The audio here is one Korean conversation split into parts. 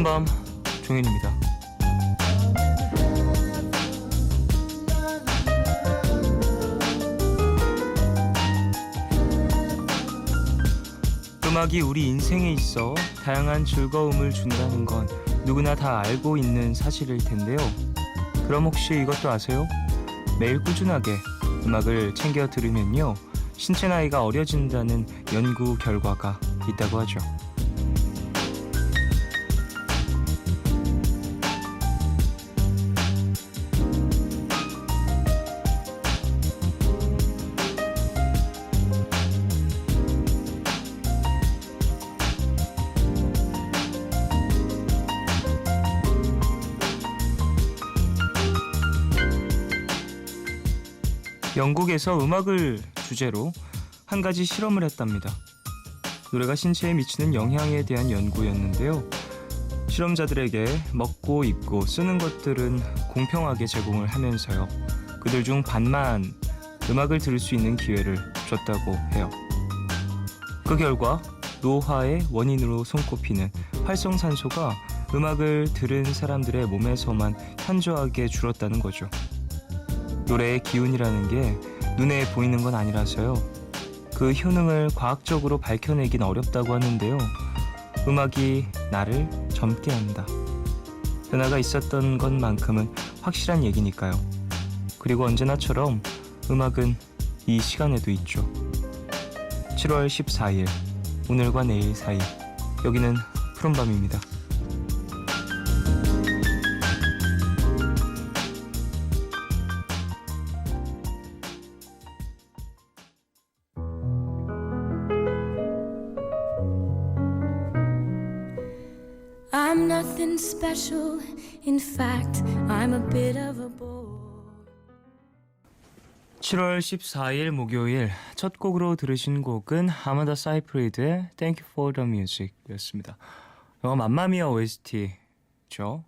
푸른밤 종현입니다. 음악이 우리 인생에 있어 다양한 즐거움을 준다는 건 누구나 다 알고 있는 사실일 텐데요. 그럼 혹시 이것도 아세요? 매일 꾸준하게 음악을 챙겨 들으면요, 신체 나이가 어려진다는 연구 결과가 있다고 하죠. 영국에서 음악을 주제로 한 가지 실험을 했답니다. 노래가 신체에 미치는 영향에 대한 연구였는데요. 실험자들에게 먹고 입고 쓰는 것들은 공평하게 제공을 하면서요, 그들 중 반만 음악을 들을 수 있는 기회를 줬다고 해요. 그 결과 노화의 원인으로 손꼽히는 활성산소가 음악을 들은 사람들의 몸에서만 현저하게 줄었다는 거죠. 노래의 기운이라는 게 눈에 보이는 건 아니라서요, 그 효능을 과학적으로 밝혀내긴 어렵다고 하는데요. 음악이 나를 젊게 한다. 변화가 있었던 것만큼은 확실한 얘기니까요. 그리고 언제나처럼 음악은 이 시간에도 있죠. 7월 14일, 오늘과 내일 사이, 여기는 푸른밤입니다. I'm nothing special. In fact, I'm a bit of a bore. 7월 14일 목요일 첫 곡으로 들으신 곡은 아만다 사이프리드의 Thank You for the Music 였습니다. 영화 맘마미아 OST죠.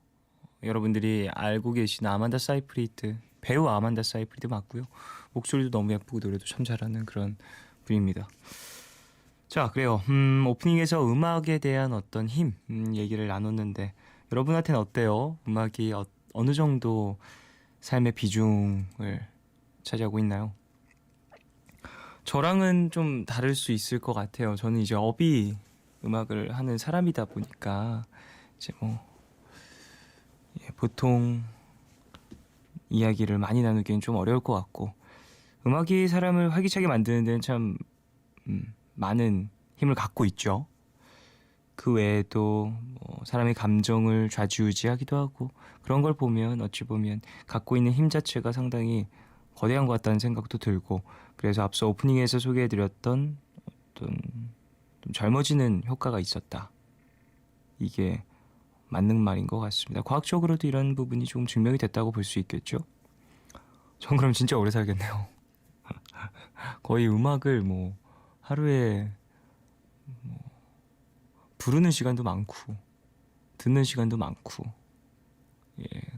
여러분들이 알고 계신 아만다 사이프리드, 배우 아만다 사이프리드 맞고요. 목소리도 너무 예쁘고 노래도 참 잘하는 그런 분입니다. 자, 그래요. 오프닝에서 음악에 대한 어떤 힘 얘기를 나눴는데, 여러분한테는 어때요? 음악이 어느 정도 삶의 비중을 차지하고 있나요? 저랑은 좀 다를 수 있을 것 같아요. 저는 이제 업이 음악을 하는 사람이다 보니까 이제 보통 이야기를 많이 나누기엔 좀 어려울 것 같고, 음악이 사람을 활기차게 만드는 데는 참 많은 힘을 갖고 있죠. 그 외에도 사람의 감정을 좌지우지하기도 하고, 그런 걸 보면 어찌 보면 갖고 있는 힘 자체가 상당히 거대한 것 같다는 생각도 들고, 그래서 앞서 오프닝에서 소개해드렸던 어떤 좀 젊어지는 효과가 있었다, 이게 맞는 말인 것 같습니다. 과학적으로도 이런 부분이 조금 증명이 됐다고 볼 수 있겠죠. 전 그럼 진짜 오래 살겠네요. 거의 음악을 하루에 부르는 시간도 많고 듣는 시간도 많고,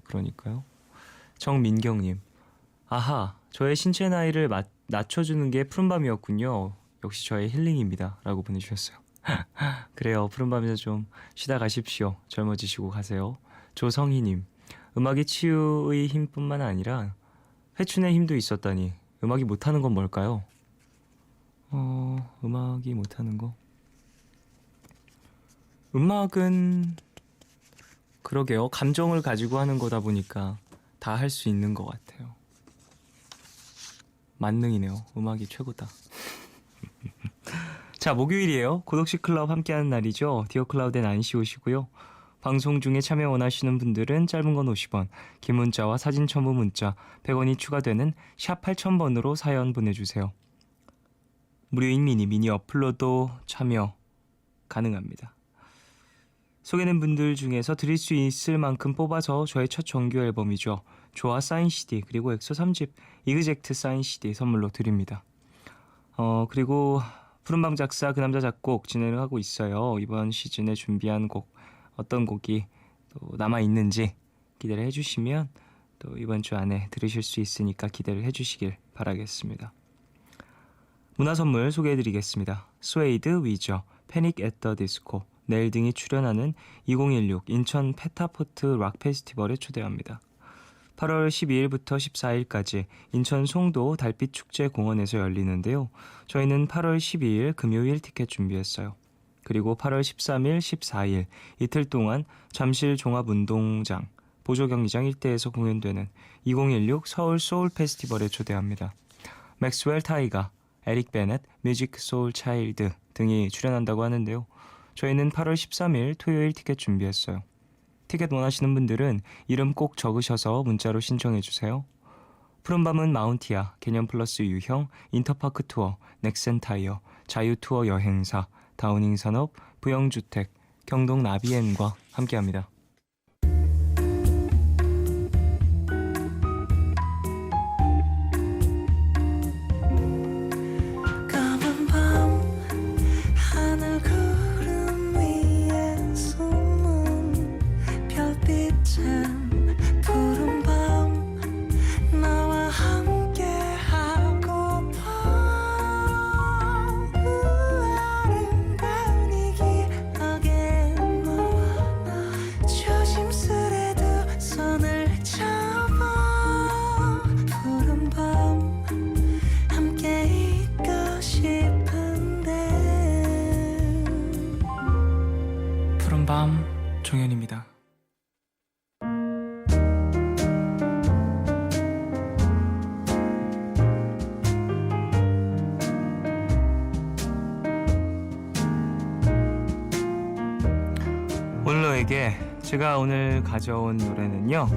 그러니까요. 정민경님, 아하, 저의 신체 나이를 낮춰주는 게 푸른밤이었군요. 역시 저의 힐링입니다, 라고 보내주셨어요. 그래요, 푸른밤에서 좀 쉬다 가십시오. 젊어지시고 가세요. 조성희님, 음악이 치유의 힘뿐만 아니라 회춘의 힘도 있었다니, 음악이 못하는 건 뭘까요? 음악이 못하는 거, 음악은 그러게요, 감정을 가지고 하는 거다 보니까 다 할 수 있는 것 같아요. 만능이네요. 음악이 최고다. 자, 목요일이에요. 고독식 클럽 함께하는 날이죠. 디어 클라우드의 난시 오시고요. 방송 중에 참여 원하시는 분들은 짧은 건 50원, 긴 문자와 사진 첨부 문자 100원이 추가되는 샵 8000번으로 사연 보내주세요. 무료인 미니 어플로도 참여 가능합니다. 소개된 분들 중에서 드릴 수 있을 만큼 뽑아서 저의 첫 정규 앨범이죠, 조아 사인 CD 그리고 엑소 3집 이그젝트 사인 CD 선물로 드립니다. 그리고 푸른밤 작사 그 남자 작곡 진행을 하고 있어요. 이번 시즌에 준비한 곡, 어떤 곡이 또 남아있는지 기대를 해주시면 또 이번 주 안에 들으실 수 있으니까 기대를 해주시길 바라겠습니다. 문화 선물 소개해드리겠습니다. 스웨이드 위저, 패닉 앳 더 디스코, 내일 등이 출연하는 2016 인천 페타포트 락 페스티벌에 초대합니다. 8월 12일부터 14일까지 인천 송도 달빛 축제 공원에서 열리는데요. 저희는 8월 12일 금요일 티켓 준비했어요. 그리고 8월 13일, 14일 이틀 동안 잠실 종합운동장, 보조경기장 일대에서 공연되는 2016 서울 소울 페스티벌에 초대합니다. 맥스웰 타이가, 에릭 베넷, 뮤직 소울 차일드 등이 출연한다고 하는데요. 저희는 8월 13일 토요일 티켓 준비했어요. 티켓 원하시는 분들은 이름 꼭 적으셔서 문자로 신청해주세요. 푸른밤은 마운티아, 개념플러스 유형, 인터파크 투어, 넥센 타이어, 자유투어 여행사, 다우닝 산업, 부영주택, 경동 나비엔과 함께합니다. 검은 밤 하늘 구름 위에 숨은 별빛은 푸른 밤 나와 함께 하고파 아름다운 이 기억에 너와 조심스레 두 손을 잡아 푸른 밤 함께 있고 싶은데 푸른밤 종현입니다. 오늘 너에게 제가 오늘 가져온 노래는요,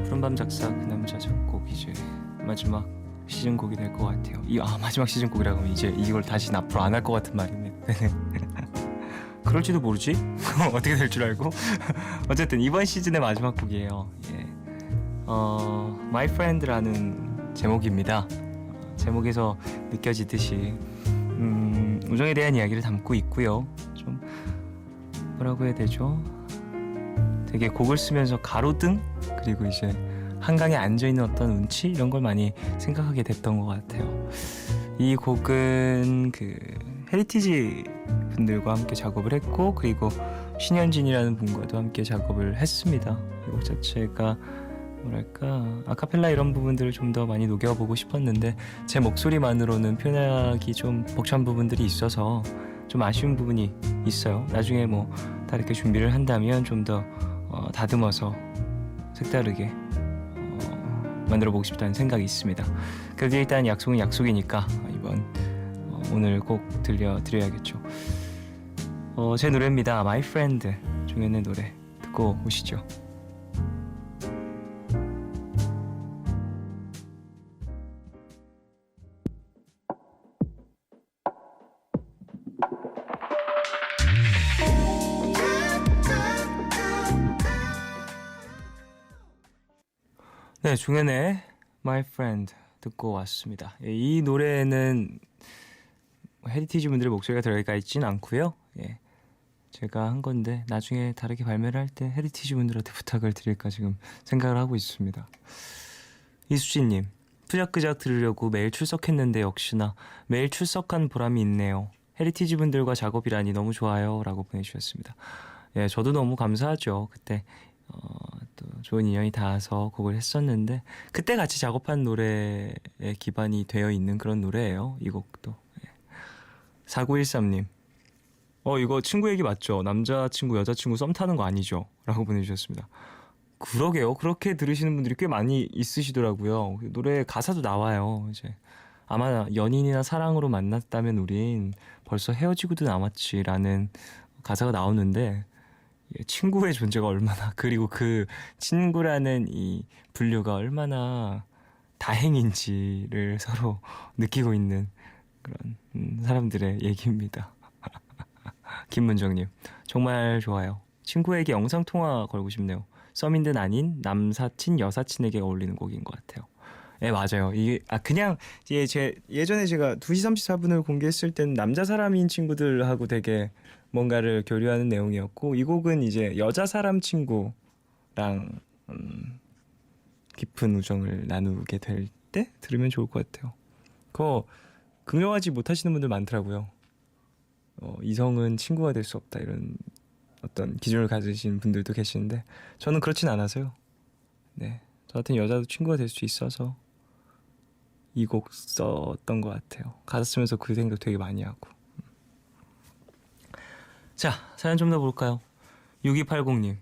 푸른밤 작사 그 남자 작곡 이제 마지막 시즌곡이 될 것 같아요. 마지막 시즌곡이라고 하면 이제 이걸 다시 앞으로 안 할 것 같은 말이네. 그럴지도 모르지. 어떻게 될 줄 알고. 어쨌든 이번 시즌의 마지막 곡이에요. My Friend라는 제목입니다. 제목에서 느껴지듯이 우정에 대한 이야기를 담고 있고요. 좀 뭐라고 해야 되죠? 되게 곡을 쓰면서 가로등 그리고 이제 한강에 앉아있는 어떤 운치 이런 걸 많이 생각하게 됐던 것 같아요. 이 곡은 그 헤리티지 분들과 함께 작업을 했고 그리고 신현진이라는 분과도 함께 작업을 했습니다. 이 곡 자체가 뭐랄까 아카펠라 이런 부분들을 좀 더 많이 녹여보고 싶었는데 제 목소리만으로는 표현하기 좀 벅찬 부분들이 있어서 좀 아쉬운 부분이 있어요. 나중에 뭐 다 이렇게 준비를 한다면 좀 더 다듬어서 색다르게 만들어보고 싶다는 생각이 있습니다. 그래도 일단 약속은 약속이니까 이번 오늘 꼭 들려드려야겠죠. 제 노래입니다. My Friend 종현의 노래 듣고 오시죠. 네, 종현의 My Friend 듣고 왔습니다. 이 노래는 헤리티지 분들의 목소리가 들어가 있진 않고요. 제가 한 건데 나중에 다르게 발매를 할 때 헤리티지 분들한테 부탁을 드릴까 지금 생각을 하고 있습니다. 이수진님, 푸작그작 들으려고 매일 출석했는데 역시나 매일 출석한 보람이 있네요. 헤리티지 분들과 작업이라니 너무 좋아요 라고 보내주셨습니다. 저도 너무 감사하죠. 그때 또 좋은 인연이 닿아서 곡을 했었는데 그때 같이 작업한 노래에 기반이 되어 있는 그런 노래예요. 이 곡도. 4913님, 이거 친구 얘기 맞죠? 남자친구 여자친구 썸 타는 거 아니죠? 라고 보내주셨습니다. 그러게요. 그렇게 들으시는 분들이 꽤 많이 있으시더라고요. 노래 가사도 나와요. 이제 아마 연인이나 사랑으로 만났다면 우린 벌써 헤어지고도 남았지라는 가사가 나오는데 친구의 존재가 얼마나 그리고 그 친구라는 이 분류가 얼마나 다행인지를 서로 느끼고 있는 그런 사람들의 얘기입니다. 김문정님, 정말 좋아요. 친구에게 영상통화 걸고 싶네요. 썸인 듯 아닌 남사친 여사친에게 어울리는 곡인 것 같아요. 맞아요. 이게 그냥 예전에 제가 2시 34분을 공개했을 때는 남자 사람인 친구들하고 되게 뭔가를 교류하는 내용이었고 이 곡은 이제 여자 사람 친구랑 깊은 우정을 나누게 될 때 들으면 좋을 것 같아요. 그거 긍정하지 못하시는 분들 많더라고요. 이성은 친구가 될 수 없다 이런 어떤 기준을 가지신 분들도 계시는데 저는 그렇진 않아서요. 네, 저 같은 여자도 친구가 될 수 있어서 이 곡 썼던 것 같아요. 가사 쓰면서 그 생각 되게 많이 하고. 자, 사연 좀 더 볼까요? 6280님,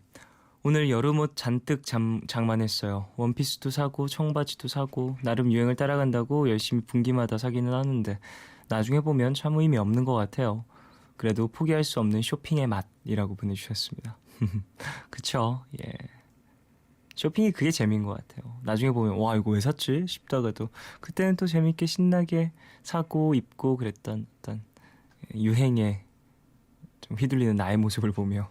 오늘 여름옷 잔뜩 장만했어요. 원피스도 사고 청바지도 사고 나름 유행을 따라간다고 열심히 분기마다 사기는 하는데 나중에 보면 참 의미 없는 것 같아요. 그래도 포기할 수 없는 쇼핑의 맛이라고 보내주셨습니다. 그쵸? 예. 쇼핑이 그게 재미인 것 같아요. 나중에 보면 와 이거 왜 샀지? 싶다가도 그때는 또 재밌게 신나게 사고 입고 그랬던 어떤 유행에 좀 휘둘리는 나의 모습을 보며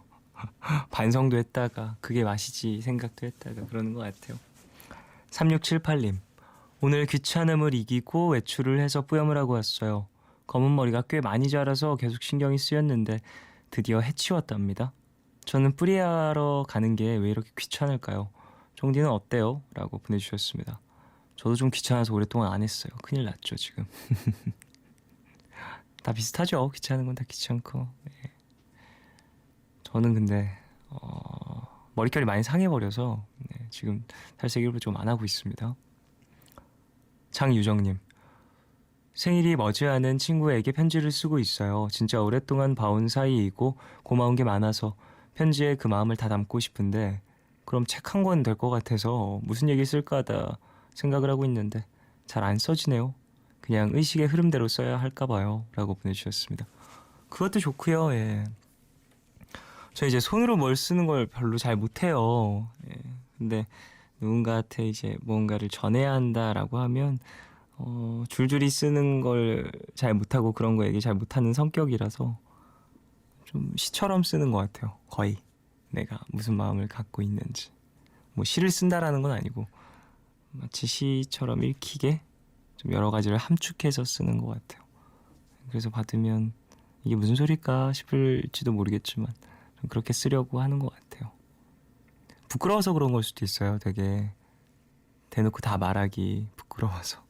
반성도 했다가 그게 맛이지 생각도 했다가 그러는 것 같아요. 3678님, 오늘 귀찮음을 이기고 외출을 해서 뿌염을 하고 왔어요. 검은 머리가 꽤 많이 자라서 계속 신경이 쓰였는데 드디어 해치웠답니다. 저는 뿌리하러 가는 게 왜 이렇게 귀찮을까요? 종디는 어때요? 라고 보내주셨습니다. 저도 좀 귀찮아서 오랫동안 안 했어요. 큰일 났죠 지금. 다 비슷하죠. 귀찮은 건 다 귀찮고. 예. 저는 근데 머릿결이 많이 상해버려서 네, 지금 탈색을 좀 안 하고 있습니다. 장유정님, 생일이 머지않은 친구에게 편지를 쓰고 있어요. 진짜 오랫동안 봐온 사이이고 고마운 게 많아서 편지에 그 마음을 다 담고 싶은데 그럼 책 한 권 될 것 같아서 무슨 얘기 쓸까 하다 생각을 하고 있는데 잘 안 써지네요. 그냥 의식의 흐름대로 써야 할까 봐요. 라고 보내주셨습니다. 그것도 좋고요. 예. 저 이제 손으로 뭘 쓰는 걸 별로 잘 못해요. 예. 근데 누군가한테 이제 뭔가를 전해야 한다라고 하면 줄줄이 쓰는 걸 잘 못하고 그런 거 얘기 잘 못하는 성격이라서 좀 시처럼 쓰는 것 같아요. 거의 내가 무슨 마음을 갖고 있는지. 뭐 시를 쓴다라는 건 아니고 마치 시처럼 읽히게 좀 여러 가지를 함축해서 쓰는 것 같아요. 그래서 받으면 이게 무슨 소릴까 싶을지도 모르겠지만 좀 그렇게 쓰려고 하는 것 같아요. 부끄러워서 그런 걸 수도 있어요. 되게 대놓고 다 말하기 부끄러워서.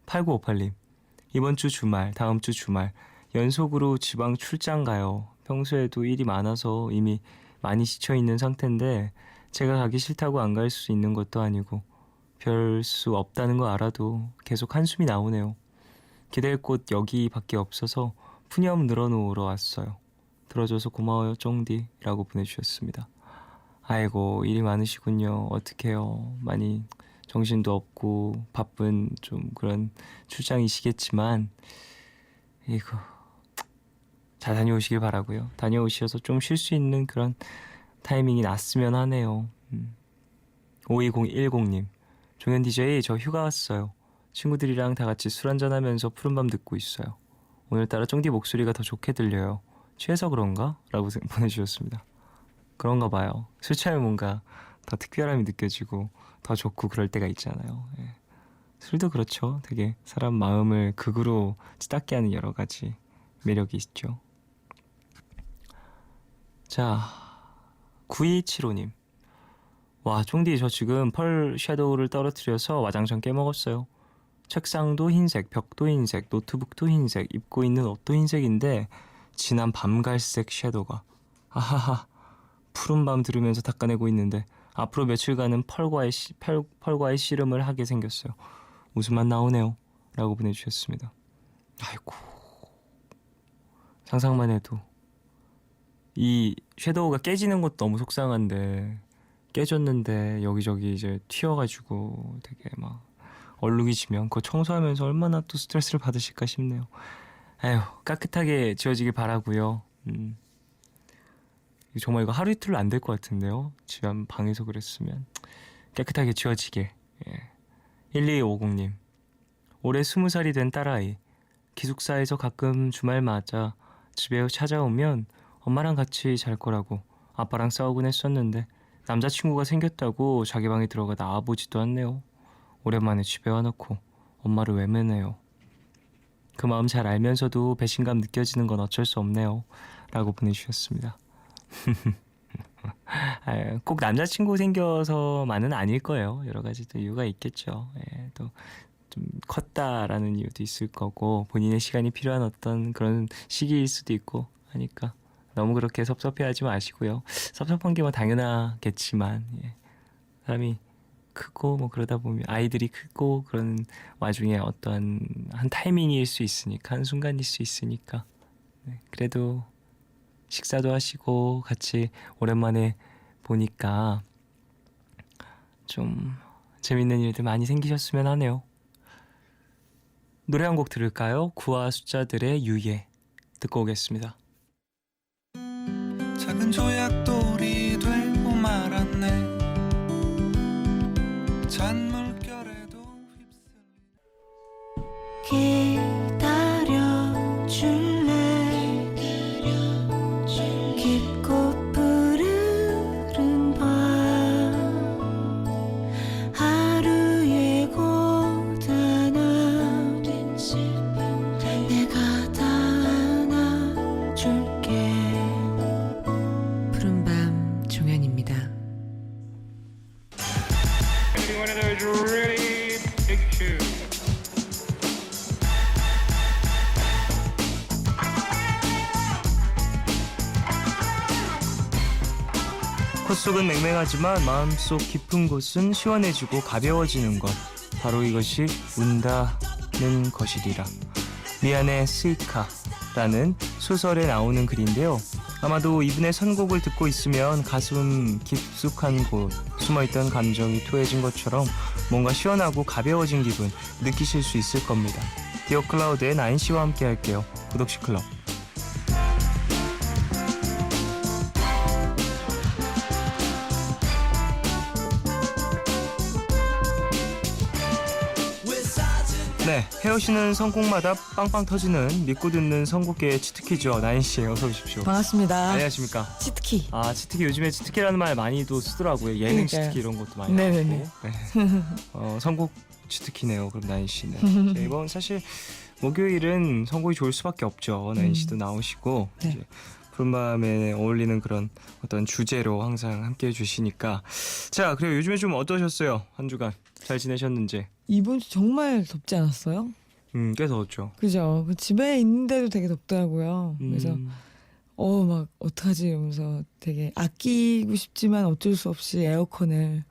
8958님, 이번 주 주말, 다음 주 주말 연속으로 지방 출장 가요. 평소에도 일이 많아서 이미 많이 지쳐있는 상태인데 제가 가기 싫다고 안 갈 수 있는 것도 아니고 별 수 없다는 거 알아도 계속 한숨이 나오네요. 기댈 곳 여기밖에 없어서 푸념 늘어놓으러 왔어요. 들어줘서 고마워요 쫑디 라고 보내주셨습니다. 아이고 일이 많으시군요. 어떡해요. 많이 정신도 없고 바쁜 좀 그런 출장이시겠지만 이거 잘 다녀오시길 바라고요. 다녀오셔서 좀 쉴 수 있는 그런 타이밍이 났으면 하네요. 52010님, 종현 DJ 저 휴가 왔어요. 친구들이랑 다 같이 술 한잔하면서 푸른밤 듣고 있어요. 오늘따라 쫑디 목소리가 더 좋게 들려요. 취해서 그런가? 라고 보내주셨습니다. 그런가 봐요. 술 취하면 뭔가 더 특별함이 느껴지고 더 좋고 그럴 때가 있잖아요. 예. 술도 그렇죠. 되게 사람 마음을 극으로 찌닫게 하는 여러 가지 매력이 있죠. 자, 9275님. 와, 쫑디 저 지금 펄 섀도우를 떨어뜨려서 와장창 깨먹었어요. 책상도 흰색, 벽도 흰색, 노트북도 흰색, 입고 있는 옷도 흰색인데 진한 밤갈색 섀도우가 아하하 푸른밤 들으면서 닦아내고 있는데 앞으로 며칠간은 펄과의 씨름을 하게 생겼어요. 웃음만 나오네요. 라고 보내주셨습니다. 아이고 상상만 해도 이 섀도우가 깨지는 것도 너무 속상한데 깨졌는데 여기저기 이제 튀어가지고 되게 막 얼룩이 지면 그거 청소하면서 얼마나 또 스트레스를 받으실까 싶네요. 아휴 깨끗하게 지워지길 바라고요. 정말 이거 하루 이틀로 안 될 것 같은데요. 집안 방에서 그랬으면 깨끗하게 지워지게. 예. 1250님, 올해 20살이 된 딸아이. 기숙사에서 가끔 주말마다 집에 찾아오면 엄마랑 같이 잘 거라고 아빠랑 싸우곤 했었는데 남자친구가 생겼다고 자기 방에 들어가 나와보지도 않네요. 오랜만에 집에 와놓고 엄마를 외면해요. 그 마음 잘 알면서도 배신감 느껴지는 건 어쩔 수 없네요. 라고 보내주셨습니다. 꼭 남자친구 생겨서만은 아닐 거예요. 여러 가지 또 이유가 있겠죠. 예, 또 좀 컸다라는 이유도 있을 거고 본인의 시간이 필요한 어떤 그런 시기일 수도 있고 하니까 너무 그렇게 섭섭해하지 마시고요. 섭섭한 게 뭐 당연하겠지만 사람이 크고 뭐 그러다 보면 아이들이 크고 그런 와중에 어떤 한 타이밍일 수 있으니까 한 순간일 수 있으니까 그래도 식사도 하시고 같이 오랜만에 보니까 좀 재밌는 일들 많이 생기셨으면 하네요. 노래 한 곡 들을까요? 구와 숫자들의 유예 듣고 오겠습니다. 작은 조약돌이 되고 말았네. 잔물결에도 기다려줄래 깊고 푸르른 밤 하루의 고단함 내가 다 안아줄게. 푸른밤 종현입니다. One of those really big shoes. 콧속은 맹맹하지만 마음속 깊은 곳은 시원해지고 가벼워지는 것, 바로 이것이 운다는 것이리라. 미안해 스이카라는 소설에 나오는 글인데요. 아마도 이분의 선곡을 듣고 있으면 가슴 깊숙한 곳 숨어있던 감정이 토해진 것처럼 뭔가 시원하고 가벼워진 기분 느끼실 수 있을 겁니다. 디어 클라우드의 나인씨와 함께 할게요. 구독시 클럽. 네, 헤어시는 선곡마다 빵빵 터지는 믿고 듣는 선곡계의 치트키죠. 나인씨 어서 오십시오. 반갑습니다. 안녕하십니까. 치트키. 아, 치트키 요즘에 치트키라는 말 많이도 쓰더라고요. 예능 그러니까요. 치트키 이런 것도 많이 네네네. 나오고. 네. 선곡 치트키네요. 그럼 나인 씨는. 네, 이번 사실 목요일은 선곡이 좋을 수밖에 없죠. 나인 씨도 나오시고 네. 이제 푸른밤에 어울리는 그런 어떤 주제로 항상 함께 해주시니까. 자, 그리고 요즘에 좀 어떠셨어요? 한 주간 잘 지내셨는지. 이번 주 정말 덥지 않았어요? 꽤 더웠죠. 그죠? 집에 있는데도 되게 덥더라고요. 그래서 막 어떡하지 이러면서 되게 아끼고 싶지만 어쩔 수 없이 에어컨을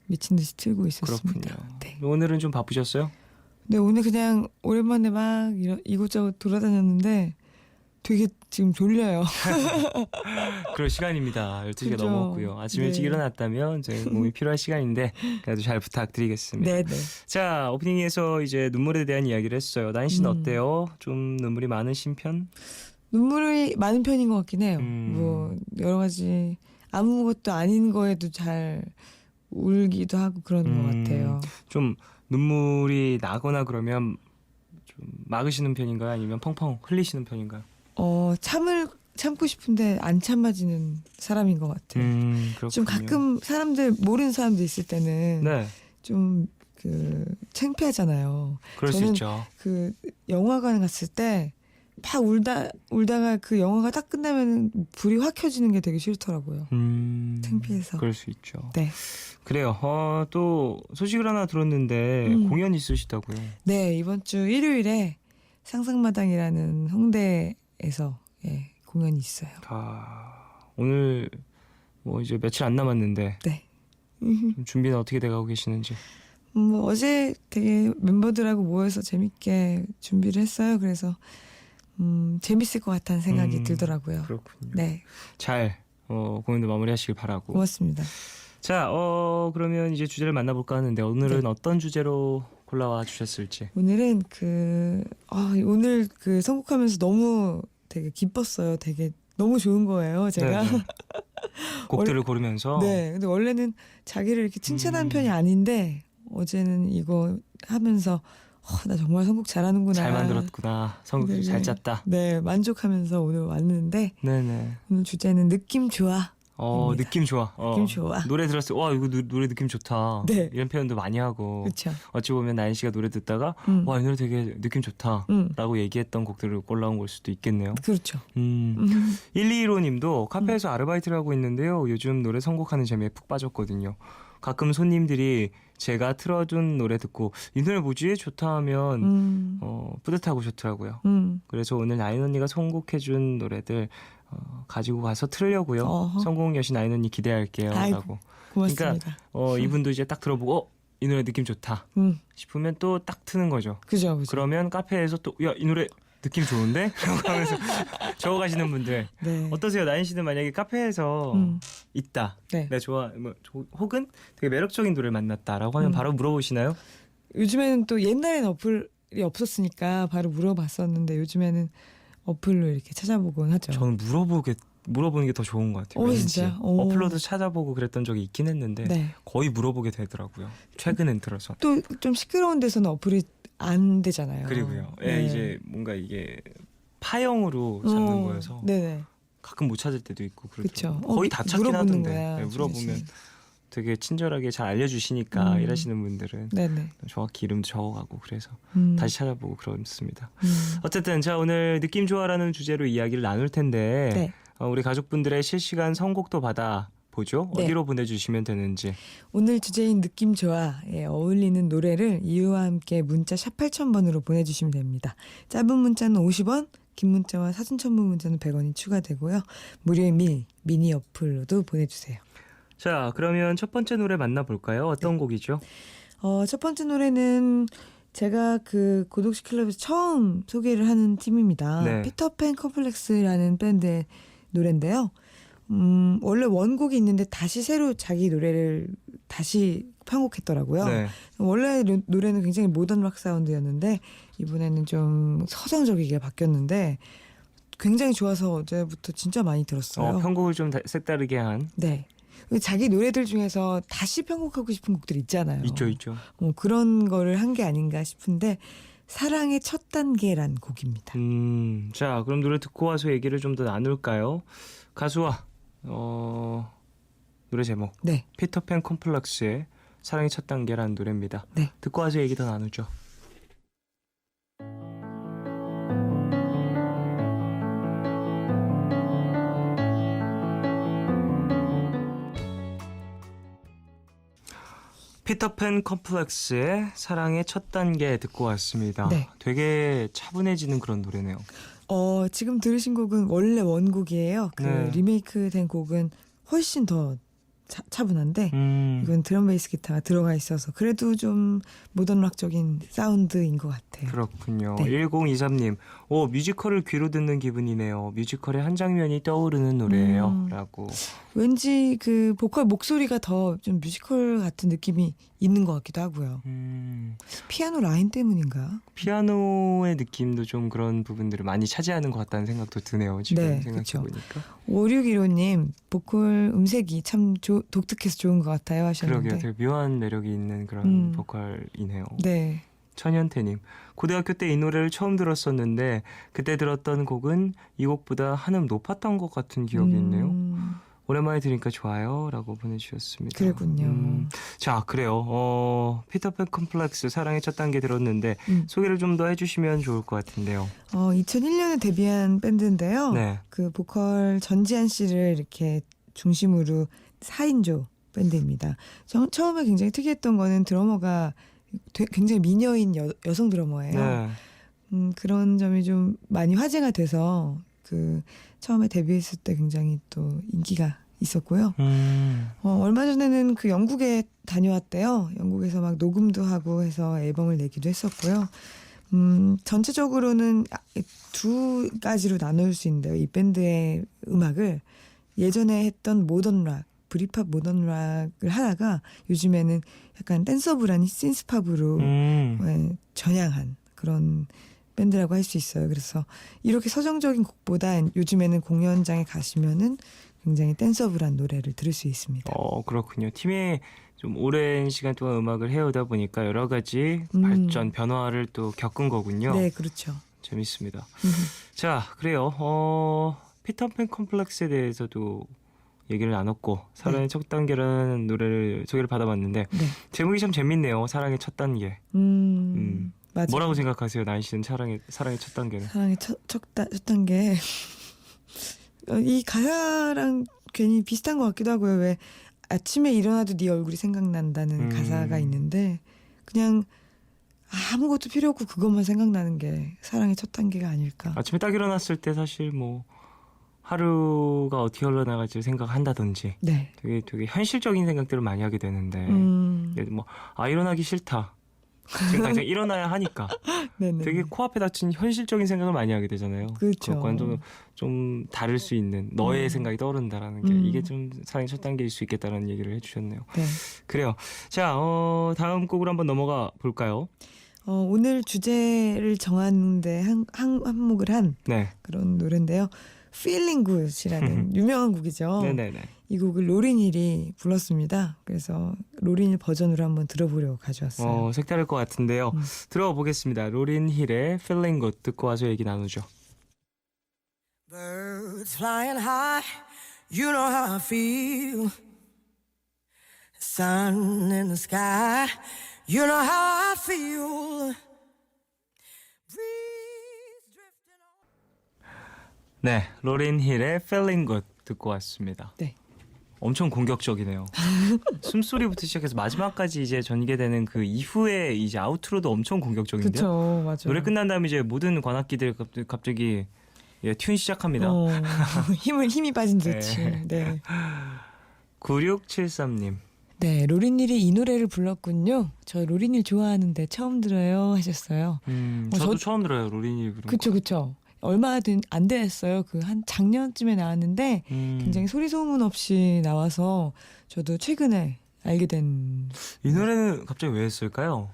미친 듯이 틀고 있었습니다. 그렇군요. 네. 오늘은 좀 바쁘셨어요? 네, 오늘 그냥 오랜만에 막 이곳저곳 돌아다녔는데 되게 지금 졸려요. 그럴 시간입니다. 12시가 그죠. 넘었고요. 아침 네. 일찍 일어났다면 제 몸이 필요할 시간인데 그래도 잘 부탁드리겠습니다. 네네. 자, 오프닝에서 이제 눈물에 대한 이야기를 했어요. 나인 씨는 어때요? 좀 눈물이 많으신 편? 눈물이 많은 편인 것 같긴 해요. 음. 뭐 여러 가지 아무것도 아닌 거에도 잘 울기도 하고 그러는 것 같아요. 좀 눈물이 나거나 그러면 좀 막으시는 편인가요? 아니면 펑펑 흘리시는 편인가요? 참고 싶은데 안 참아지는 사람인 것 같아요. 그렇군요. 좀 가끔 모르는 사람들 있을 때는 네, 좀 창피하잖아요. 그럴 수 저는 있죠. 영화관 갔을 때 막 울다가 그 영화가 딱 끝나면 불이 확 켜지는 게 되게 싫더라고요. 창피해서. 그럴 수 있죠. 네. 그래요. 또 소식을 하나 들었는데 공연 있으시다고요? 네, 이번 주 일요일에 상상마당이라는 홍대에서 공연이 있어요. 오늘 뭐 이제 며칠 안 남았는데 네. 좀 준비는 어떻게 돼가고 계시는지. 뭐 어제 되게 멤버들하고 모여서 재밌게 준비를 했어요. 그래서 재밌을 것 같다는 생각이 들더라고요. 그렇군요. 네, 잘 공연도 마무리하시길 바라고. 고맙습니다. 자, 그러면 이제 주제를 만나볼까 하는데 오늘은 네. 어떤 주제로 골라와 주셨을지. 오늘은 오늘 선곡하면서 너무 되게 기뻤어요. 되게 너무 좋은 거예요, 제가. 네네. 곡들을 고르면서. 네, 근데 원래는 자기를 이렇게 칭찬하는 편이 아닌데 어제는 이거 하면서 나 정말 선곡 잘하는구나. 잘 만들었구나. 선곡도 잘 짰다. 네, 만족하면서 오늘 왔는데 네네. 오늘 주제는 느낌 좋아. 느낌 좋아. 느낌 좋아. 노래 들었을 때, 와, 이거 노래 느낌 좋다. 네. 이런 표현도 많이 하고. 그렇죠. 어찌 보면 나인 씨가 노래 듣다가, 와, 이 노래 되게 느낌 좋다. 라고 얘기했던 곡들을 골라온 걸 수도 있겠네요. 그렇죠. 1215님도 카페에서 아르바이트를 하고 있는데요. 요즘 노래 선곡하는 재미에 푹 빠졌거든요. 가끔 손님들이 제가 틀어준 노래 듣고 이 노래 뭐지? 좋다 하면 뿌듯하고 좋더라고요. 그래서 오늘 나인 언니가 선곡해준 노래들 가지고 가서 틀려고요. 어허. 성공 여신 나인 언니 기대할게요. 아이고, 라고. 고맙습니다. 그러니까 이분도 이제 딱 들어보고 이 노래 느낌 좋다 싶으면 또 딱 트는 거죠. 그죠. 그러면 카페에서 또 야, 이 노래 느낌 좋은데? 라고 하면서 적어가시는 분들 네. 어떠세요? 나인 씨는 만약에 카페에서 있다. 네. 내가 좋아. 혹은 되게 매력적인 노래를 만났다라고 하면 바로 물어보시나요? 요즘에는 또 옛날엔 어플이 없었으니까 바로 물어봤었는데 요즘에는 어플로 이렇게 찾아보곤 하죠. 저는 물어보는 게 더 좋은 것 같아요. 왠지. 진짜요? 오. 어플로도 찾아보고 그랬던 적이 있긴 했는데 네. 거의 물어보게 되더라고요. 최근엔 들어서. 또 좀 시끄러운 데서는 어플이 안 되잖아요. 그리고요. 예, 네. 이제 뭔가 이게 파형으로 잡는 거여서 네네. 가끔 못 찾을 때도 있고 그렇죠. 그쵸. 거의 다 찾긴 물어보는 하던데. 거야, 네, 물어보면 조민 씨. 되게 친절하게 잘 알려주시니까 일하시는 분들은 네네. 정확히 이름도 적어가고 그래서 다시 찾아보고 그렇습니다. 어쨌든 자 오늘 느낌 좋아라는 주제로 이야기를 나눌 텐데 네. 우리 가족분들의 실시간 선곡도 받아 보죠. 네. 어디로 보내주시면 되는지. 오늘 주제인 느낌 좋아에 어울리는 노래를 이유와 함께 문자 샵 8000번으로 보내주시면 됩니다. 짧은 문자는 50원, 긴 문자와 사진 첨부 문자는 100원이 추가되고요. 무료인 미니 어플로도 보내주세요. 자 그러면 첫 번째 노래 만나볼까요? 어떤 곡이죠? 첫 번째 노래는 제가 그 고독시 클럽에서 처음 소개를 하는 팀입니다. 네. 피터팬 컴플렉스라는 밴드의 노래인데요. 원래 원곡이 있는데 다시 새로 자기 노래를 다시 편곡했더라고요. 네. 원래 노래는 굉장히 모던 락 사운드였는데 이번에는 좀 서정적이게 바뀌었는데 굉장히 좋아서 어제부터 진짜 많이 들었어요. 편곡을 좀 색다르게 한. 네. 자기 노래들 중에서 다시 편곡하고 싶은 곡들 있잖아요. 있죠. 그런 거를 한 게 아닌가 싶은데 사랑의 첫 단계란 곡입니다. 자 그럼 노래 듣고 와서 얘기를 좀 더 나눌까요? 가수와 노래 제목 네. 피터팬 컴플렉스의 사랑의 첫 단계라는 노래입니다. 네. 듣고 와서 얘기 더 나누죠. 피터팬 컴플렉스의 사랑의 첫 단계 듣고 왔습니다. 네. 되게 차분해지는 그런 노래네요. 지금 들으신 곡은 원래 원곡이에요. 그 네. 리메이크된 곡은 훨씬 더 차분한데 이건 드럼 베이스 기타가 들어가 있어서 그래도 좀 모던 락적인 사운드인 것 같아요. 그렇군요. 네. 1023님, 뮤지컬을 귀로 듣는 기분이네요. 뮤지컬의 한 장면이 떠오르는 노래예요. 라고. 왠지 그 보컬 목소리가 더 좀 뮤지컬 같은 느낌이 있는 것 같기도 하고요. 피아노 라인 때문인가? 피아노의 느낌도 좀 그런 부분들을 많이 차지하는 것 같다는 생각도 드네요. 지금 네, 생각해보니까. 5615님 보컬 음색이 참 독특해서 좋은 것 같아요 하셨는데. 그러게요. 되게 묘한 매력이 있는 그런 보컬이네요. 네. 천연태님, 고등학교 때 이 노래를 처음 들었었는데 그때 들었던 곡은 이 곡보다 한음 높았던 것 같은 기억이 있네요. 오랜만에 들으니까 좋아요 라고 보내주셨습니다. 그렇군요. 자 그래요. 피터팬 컴플렉스 사랑의 첫 단계 들었는데 소개를 좀 더 해주시면 좋을 것 같은데요. 2001년에 데뷔한 밴드인데요. 네. 그 보컬 전지한 씨를 이렇게 중심으로 4인조 밴드입니다. 처음에 굉장히 특이했던 거는 드러머가 굉장히 미녀인 여성 드러머예요. 네. 그런 점이 좀 많이 화제가 돼서 그 처음에 데뷔했을 때 굉장히 또 인기가 있었고요. 얼마 전에는 그 영국에 다녀왔대요. 영국에서 막 녹음도 하고 해서 앨범을 내기도 했었고요. 전체적으로는 두 가지로 나눌 수 있는데요. 이 밴드의 음악을 예전에 했던 모던 락, 브리팝 모던 락을 하다가 요즘에는 약간 댄서블한 신스팝으로 전향한 그런 밴드라고 할 수 있어요. 그래서 이렇게 서정적인 곡보다 요즘에는 공연장에 가시면은 굉장히 댄서블한 노래를 들을 수 있습니다. 그렇군요. 팀이 좀 오랜 시간 동안 음악을 해오다 보니까 여러 가지 발전, 변화를 또 겪은 거군요. 네, 그렇죠. 재밌습니다. 자, 그래요. 피터팬 컴플렉스에 대해서도 얘기를 나눴고 사랑의 첫 단계라는 노래를 소개를 받아봤는데 네. 제목이 참 재밌네요. 사랑의 첫 단계. 맞아요. 뭐라고 생각하세요, 나인 씨는 사랑의 첫 단계는? 사랑의 첫 단계 이 가사랑 괜히 비슷한 것 같기도 하고요. 왜 아침에 일어나도 네 얼굴이 생각난다는 가사가 있는데 그냥 아무것도 필요 없고 그것만 생각나는 게 사랑의 첫 단계가 아닐까. 아침에 딱 일어났을 때 사실 뭐 하루가 어떻게 흘러나갈지 생각한다든지 네. 되게 현실적인 생각들을 많이 하게 되는데 예를 들어 일어나기 싫다. 지금 당장 일어나야 하니까 네네. 되게 코앞에 닥친 현실적인 생각을 많이 하게 되잖아요. 그렇죠. 그것과는 좀 다를 수 있는 너의 생각이 떠오른다라는 게 이게 좀 사랑의 첫 단계일 수 있겠다라는 얘기를 해주셨네요. 네. 그래요. 자, 다음 곡으로 한번 넘어가 볼까요? 오늘 주제를 정하는데 한몫을 한 네. 그런 노래인데요. Feeling Good이라는 유명한 곡이죠. 네네네. 이 곡을 로린 힐이 불렀습니다. 그래서 로린 힐 버전으로 한번 들어보려고 가져왔어요. 색다를 것 같은데요. 들어보겠습니다. 로린 힐의 Feeling Good 듣고 와서 얘기 나누죠. Birds flying high, you know how I feel. Sun in the sky, you know how I feel. Breeze drifting on. 네, 로린 힐의 Feeling Good 듣고 왔습니다. 네. 엄청 공격적이네요. 숨소리부터 시작해서 마지막까지 이제 전개되는 그 이후에 이제 아우트로도 엄청 공격적인데요. 그렇죠, 맞아요. 노래 끝난 다음에 이제 모든 관악기들 갑자기 튠 시작합니다. 힘이 빠진 듯이. 네. 9673님. 네, 로린 힐이 이 노래를 불렀군요. 저 로린 힐 좋아하는데 처음 들어요 하셨어요. 저도 처음 들어요. 로린 힐 부른 그쵸, 그쵸. 얼마 안 됐어요. 그 한 작년쯤에 나왔는데 굉장히 소리 소문 없이 나와서 저도 최근에 알게 된. 이 노래는 갑자기 왜 했을까요?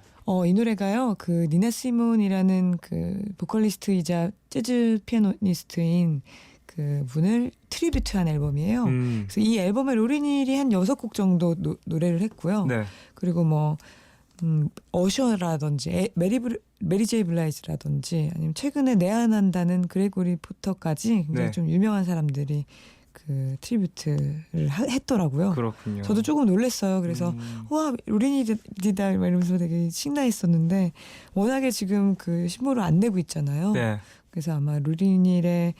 이 노래가요. 그 니나 시몬이라는 그 보컬리스트이자 재즈 피아니스트인 그 분을 트리뷰트한 앨범이에요. 그래서 이 앨범에 로린 힐이 한 6곡 정도 노래를 했고요. 네. 그리고 뭐 어셔라든지 메리 제이 블라이즈라든지 아니면 최근에 내한한다는 그레고리 포터까지 굉장히 네. 좀 유명한 사람들이 그 트리뷰트를 했더라고요. 그렇군요. 저도 조금 놀랐어요. 그래서 와 로린이다 이러면서 되게 신나했었는데 워낙에 지금 그 신보를 안 내고 있잖아요. 네. 그래서 아마 로린일의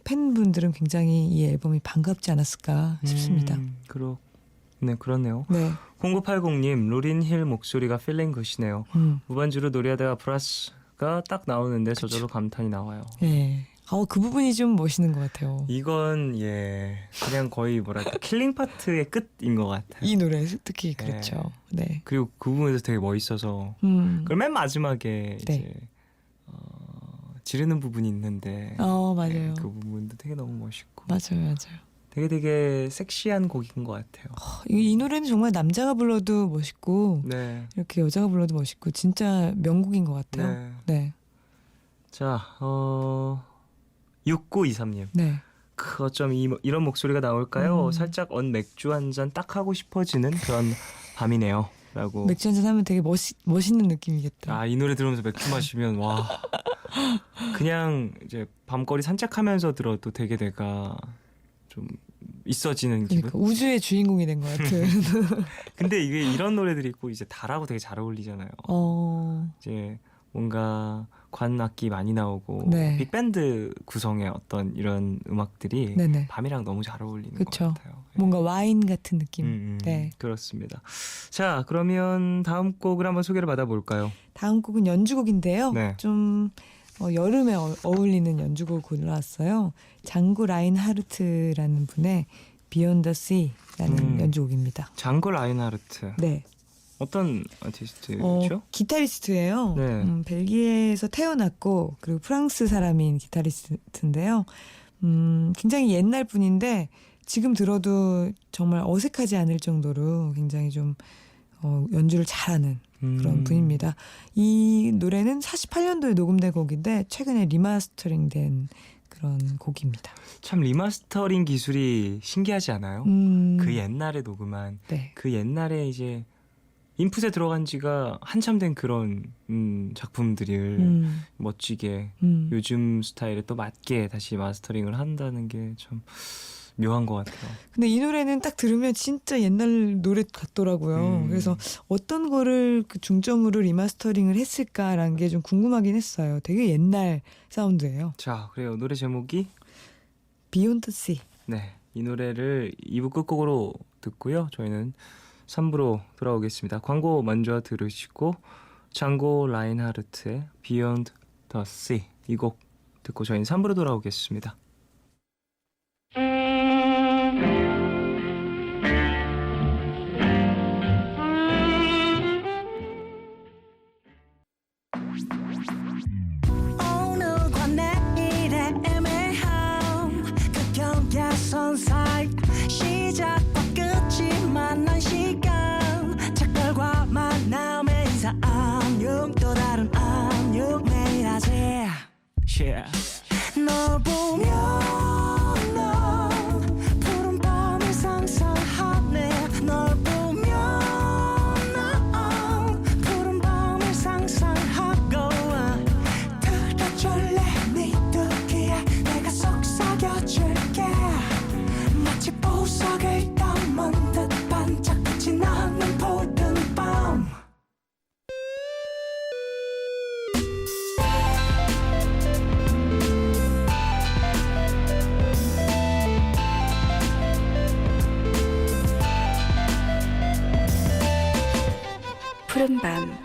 팬분들은 굉장히 이 앨범이 반갑지 않았을까 싶습니다. 네, 그렇네요. 네. 0980님, 로린 힐 목소리가 필링 굿이네요. 무반주로 노래하다가 브라스가 딱 나오는데 저절로 감탄이 나와요. 네. 그 부분이 좀 멋있는 것 같아요. 이건 그냥 거의 뭐랄까 킬링 파트의 끝인 것 같아요. 이 노래 특히 그렇죠. 네. 그리고 그 부분에서 되게 멋있어서 그걸 맨 마지막에 네. 이제 지르는 부분이 있는데 맞아요. 그 부분도 되게 너무 멋있고 맞아요. 되게 섹시한 곡인 것 같아요. 이 노래는 정말 남자가 불러도 멋있고 네. 이렇게 여자가 불러도 멋있고 진짜 명곡인 것 같아요. 네. 자, 6923님. 네. 어쩜 이런 목소리가 나올까요? 살짝 맥주 한 잔 딱 하고 싶어지는 그런 밤이네요. 라고. 맥주 한잔 하면 되게 멋있는 느낌이겠다. 이 노래 들으면서 맥주 마시면 와. 그냥 이제 밤거리 산책하면서 들어도 되게 내가 좀 있어지는 기분. 그러니까 우주의 주인공이 된 것 같은. 근데 이게 이런 노래들이 있고 이제 달하고 되게 잘 어울리잖아요. 이제 뭔가 관악기 많이 나오고 네. 빅밴드 구성의 어떤 이런 음악들이 네네. 밤이랑 너무 잘 어울리는 그쵸. 것 같아요. 뭔가 와인 같은 느낌. 네. 그렇습니다. 자, 그러면 다음 곡을 한번 소개를 받아볼까요? 다음 곡은 연주곡인데요. 네. 좀 여름에 어울리는 연주곡 골라왔어요. 장구 라인하르트라는 분의 Beyond the Sea라는 연주곡입니다. 장고 라인하르트. 네. 어떤 아티스트죠? 기타리스트예요. 네. 벨기에에서 태어났고 그리고 프랑스 사람인 기타리스트인데요. 굉장히 옛날 분인데 지금 들어도 정말 어색하지 않을 정도로 굉장히 좀 연주를 잘하는 그런 분입니다. 이 노래는 48년도에 녹음된 곡인데 최근에 리마스터링된 그런 곡입니다. 참 리마스터링 기술이 신기하지 않아요? 그 옛날에 녹음한 네. 그 옛날에 이제 인풋에 들어간 지가 한참 된 그런 작품들을 멋지게 요즘 스타일에 또 맞게 다시 마스터링을 한다는 게 참 묘한 것 같아요. 근데 이 노래는 딱 들으면 진짜 옛날 노래 같더라고요. 그래서 어떤 거를 그 중점으로 리마스터링을 했을까라는 게 좀 궁금하긴 했어요. 되게 옛날 사운드예요. 자, 그래요. 노래 제목이 Beyond the Sea. 네, 이 노래를 2부 끝곡으로 듣고요. 저희는 3부로 돌아오겠습니다. 광고 먼저 들으시고 장고 라인하르트의 Beyond the Sea 이 곡 듣고 저희는 3부로 돌아오겠습니다. 오늘과 내일의 애매함 그 경계선 사이 시작과 끝이 만난 시간 작별과 만남의 인사 안녕 또 다른 안녕 매일 하지 널 보면 난 푸른 밤을 상상하네 널 보면 난 푸른 밤을 상상하고 들어줄래 네 두기에 내가 속삭여줄게 마치 보석을 담은 듯 반짝빛이 나는 보던 밤 푸른밤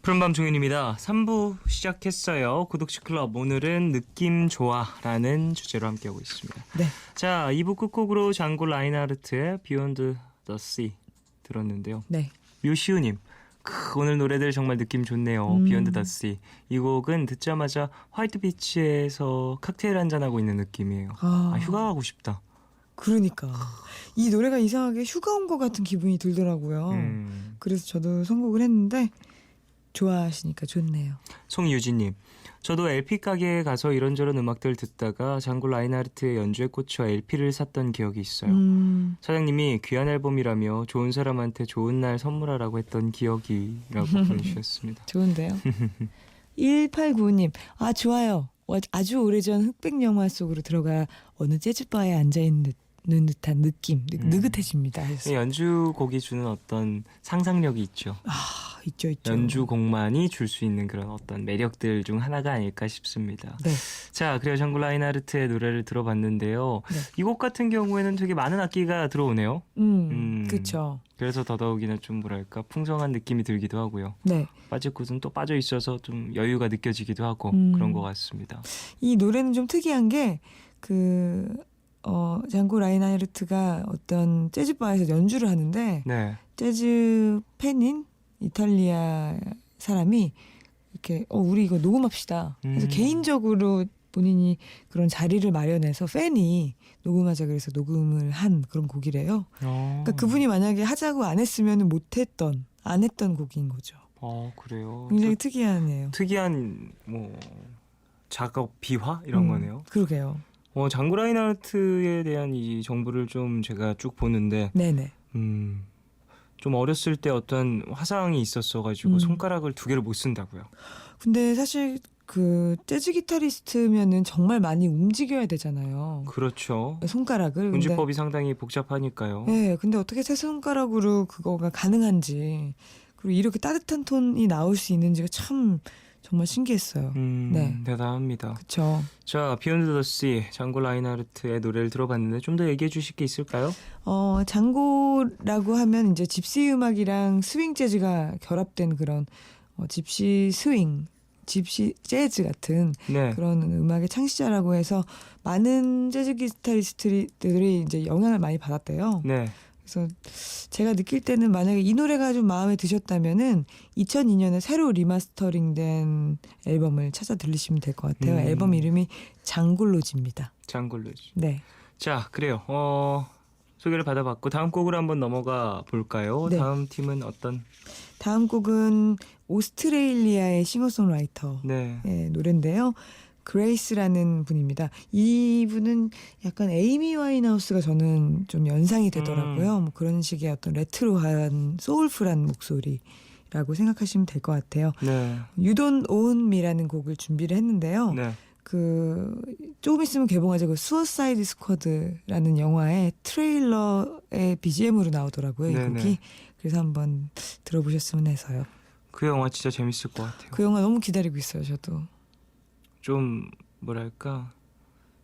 푸른밤 종윤입니다. 3부 시작했어요. 구독식 클럽 오늘은 느낌 좋아라는 주제로 함께하고 있습니다. 네. 자, 2부 끝곡으로 장고 라인하르트의 Beyond the Sea 들었는데요. 네. 묘시우님 오늘 노래들 정말 느낌 좋네요. Beyond the Sea 이 곡은 듣자마자 화이트 비치에서 칵테일 한잔하고 있는 느낌이에요. 휴가 가고 싶다. 그러니까 이 노래가 이상하게 휴가 온 것 같은 기분이 들더라고요. 그래서 저도 선곡을 했는데 좋아하시니까 좋네요. 송유진님 저도 LP 가게에 가서 이런저런 음악들 듣다가 장고 라인하르트의 연주에 꽂혀 LP를 샀던 기억이 있어요. 사장님이 귀한 앨범이라며 좋은 사람한테 좋은 날 선물하라고 했던 기억이라고 보내주셨습니다. 좋은데요. 1895님 좋아요. 아주 오래전 흑백 영화 속으로 들어가 어느 재즈바에 앉아있는 듯한 느낌 느긋해집니다. 하셨어요. 연주곡이 주는 어떤 상상력이 있죠. 있죠. 연주곡만이 줄 수 있는 그런 어떤 매력들 중 하나가 아닐까 싶습니다. 네. 자, 그래요. 장고 라인하르트의 노래를 들어봤는데요. 네. 이 곡 같은 경우에는 되게 많은 악기가 들어오네요. 그렇죠. 그래서 더더욱이나 좀 뭐랄까 풍성한 느낌이 들기도 하고요. 네. 빠질 곳은 또 빠져 있어서 좀 여유가 느껴지기도 하고 그런 것 같습니다. 이 노래는 좀 특이한 게 장고 라인하르트가 어떤 재즈바에서 연주를 하는데 네. 재즈 팬인 이탈리아 사람이 이렇게 우리 이거 녹음합시다. 그래서 개인적으로 본인이 그런 자리를 마련해서 팬이 녹음하자 그래서 녹음을 한 그런 곡이래요. 그러니까 그분이 만약에 하자고 안 했으면 안 했던 곡인 거죠. 그래요. 굉장히 특이하네요. 특이한 작업 비화 이런 거네요. 그러게요. 장고 라인하르트에 대한 이 정보를 좀 제가 쭉 보는데 네네. 좀 어렸을 때 어떤 화상이 있었어가지고 손가락을 2개를 못 쓴다고요. 근데 사실 그 재즈 기타리스트면은 정말 많이 움직여야 되잖아요. 그렇죠. 손가락을. 운지법이 상당히 복잡하니까요. 네, 근데 어떻게 세 손가락으로 그거가 가능한지 그리고 이렇게 따뜻한 톤이 나올 수 있는지가 참 정말 신기했어요. 네, 대단합니다. 그렇죠. 자, Beyond the Sea, 장고 라인하르트의 노래를 들어봤는데 좀 더 얘기해 주실 게 있을까요? 장고라고 하면 이제 집시 음악이랑 스윙 재즈가 결합된 그런 집시 스윙, 집시 재즈 같은 네. 그런 음악의 창시자라고 해서 많은 재즈 기타리스트들이 이제 영향을 많이 받았대요. 네. 그래서 제가 느낄 때는 만약에 이 노래가 좀 마음에 드셨다면은 2002년에 새로 리마스터링된 앨범을 찾아 들으시면 될 것 같아요. 앨범 이름이 장골로지입니다. 장골로지. 네. 자, 그래요. 소개를 받아봤고 다음 곡으로 한번 넘어가 볼까요? 네. 다음 팀은 어떤? 다음 곡은 오스트레일리아의 싱어송라이터의 네. 노래인데요. 그레이스라는 분입니다. 이분은 약간 에이미 와인하우스가 저는 좀 연상이 되더라고요. 뭐 그런 식의 어떤 레트로한 소울풀한 목소리라고 생각하시면 될 것 같아요. 네. You Don't Own Me라는 곡을 준비를 했는데요. 네. 조금 있으면 개봉하죠. 그 수어사이드 스쿼드라는 영화의 트레일러의 BGM으로 나오더라고요. 이 네네. 곡이. 그래서 한번 들어보셨으면 해서요. 그 영화 진짜 재밌을 것 같아요. 그 영화 너무 기다리고 있어요. 저도. 좀 뭐랄까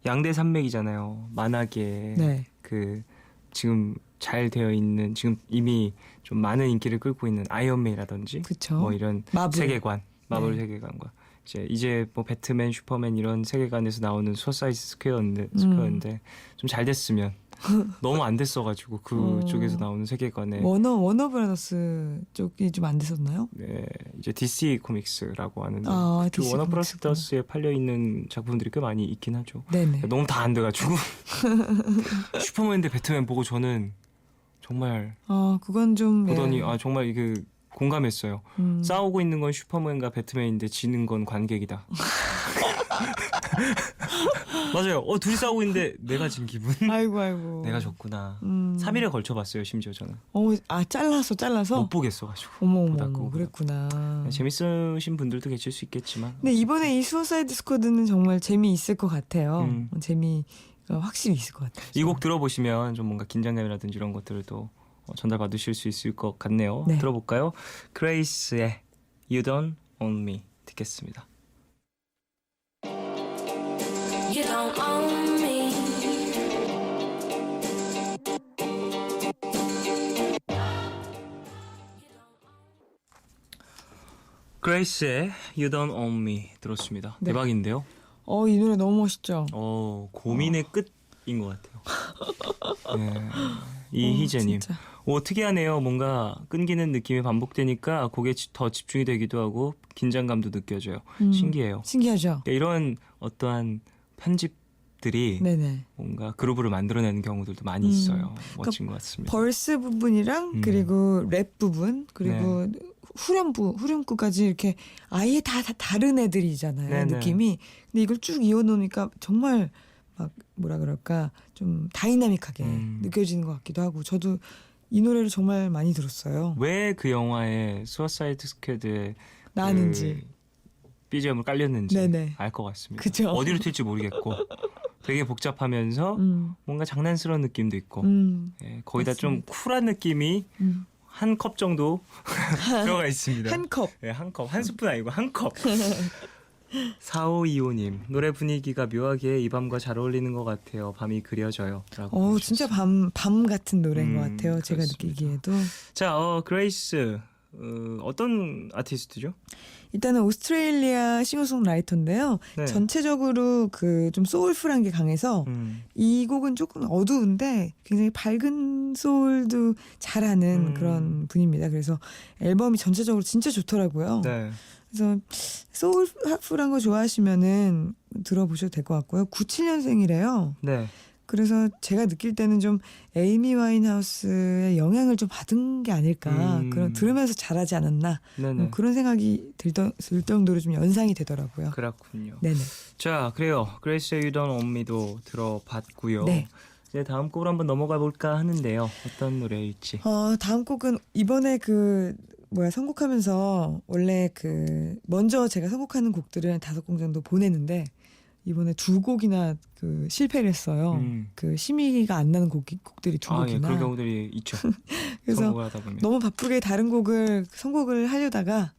양대 산맥이잖아요. 만화계 네. 그 지금 잘 되어 있는 지금 이미 좀 많은 인기를 끌고 있는 아이언맨이라든지 그쵸. 뭐 이런 마블. 세계관, 마블 네. 세계관과 이제 뭐 배트맨, 슈퍼맨 이런 세계관에서 나오는 수어사이드 스퀘어인데 좀 잘 됐으면 너무 안 됐어가지고 그쪽에서 나오는 세계관에 워너 브라더스 쪽이 좀 안 됐었나요? 네, 이제 DC 코믹스라고 하는데 아, 그 DC 워너 코믹스구나. 브라더스에 팔려 있는 작품들이 꽤 많이 있긴 하죠. 네네. 너무 다 안 돼가지고 슈퍼맨 대 배트맨 보고 저는 정말 그건 좀 보더니 네. 정말 이게 공감했어요. 싸우고 있는 건 슈퍼맨과 배트맨인데 지는 건 관객이다. 맞아요. 둘이 싸우고 있는데 내가 진 기분. 아이고. 내가 졌구나. 3일에 걸쳐 봤어요. 심지어 저는 잘라서. 못 보겠어가지고. 어머 끄고. 그랬구나. 재밌으신 분들도 계실 수 있겠지만. 근데 이번에 이 수어사이드 스쿼드는 정말 재미있을 것 같아요. 재미가 확실히 있을 것 같아요. 이 곡 들어보시면 좀 뭔가 긴장감이라든지 이런 것들도 전달받으실 수 있을 것 같네요. 네. 들어볼까요? 그레이스의 You Don't Own Me 듣겠습니다. You don't own me. 그레이스의 You Don't Own Me 들었습니다. 네. 대박인데요. 이 노래 너무 멋있죠. 고민의 끝인 것 같아요. 네. 이희재님. 진짜. 특이하네요. 뭔가 끊기는 느낌이 반복되니까 곡에 더 집중이 되기도 하고 긴장감도 느껴져요. 신기해요. 신기하죠. 그러니까 이런 어떠한 편집들이 네네. 뭔가 그루브를 만들어내는 경우들도 많이 있어요. 멋진 것 같습니다. 벌스 부분이랑 그리고 랩 부분 그리고 네. 후렴구까지 이렇게 아예 다 다른 애들이잖아요. 네네. 느낌이. 근데 이걸 쭉 이어놓으니까 정말 막 뭐라 그럴까 좀 다이나믹하게 느껴지는 것 같기도 하고 저도 이 노래를 정말 많이 들었어요. 왜 그 영화에 수어사이드 스쿼드에 나는지. BGM을 깔렸는지 네네. 알 것 같습니다. 그죠. 어디로 튈지 모르겠고 되게 복잡하면서 뭔가 장난스러운 느낌도 있고 거기다 좀 쿨한 느낌이 한 컵 정도 들어가 있습니다. 한 컵. 네, 한 컵. 한 스푼 아니고 한 컵. 4525님 노래 분위기가 묘하게 이 밤과 잘 어울리는 것 같아요. 밤이 그려져요. 라고 진짜 밤 같은 노래인 것 같아요. 제가 그렇습니다. 느끼기에도. 자, 그레이스 어떤 아티스트죠? 일단은 오스트레일리아 싱어송라이터인데요. 네. 전체적으로 그 좀 소울풀한 게 강해서 이 곡은 조금 어두운데 굉장히 밝은 소울도 잘하는 그런 분입니다. 그래서 앨범이 전체적으로 진짜 좋더라고요. 네. 그래서 소울풀한 거 좋아하시면은 들어보셔도 될 것 같고요. 97년생이래요. 네. 그래서 제가 느낄 때는 좀 에이미 와인하우스의 영향을 좀 받은 게 아닐까. 그런 들으면서 잘하지 않았나. 네네. 그런 생각이 들 정도로 좀 연상이 되더라고요. 그렇군요. 네네. 자, 그래요. 그레이스의 You Don't Own Me도 들어봤고요. 네. 이제 다음 곡으로 한번 넘어가 볼까 하는데요. 어떤 노래일지. 다음 곡은 이번에 선곡하면서 원래 먼저 제가 선곡하는 곡들은 5곡 정도 보내는데 이번에 2곡이나 실패를 했어요. 심의가 안 나는 곡들이 2곡이나. 예, 그런 경우들이 있죠. 그래서 선곡을 하다 보면. 너무 바쁘게 다른 곡을 선곡을 하려다가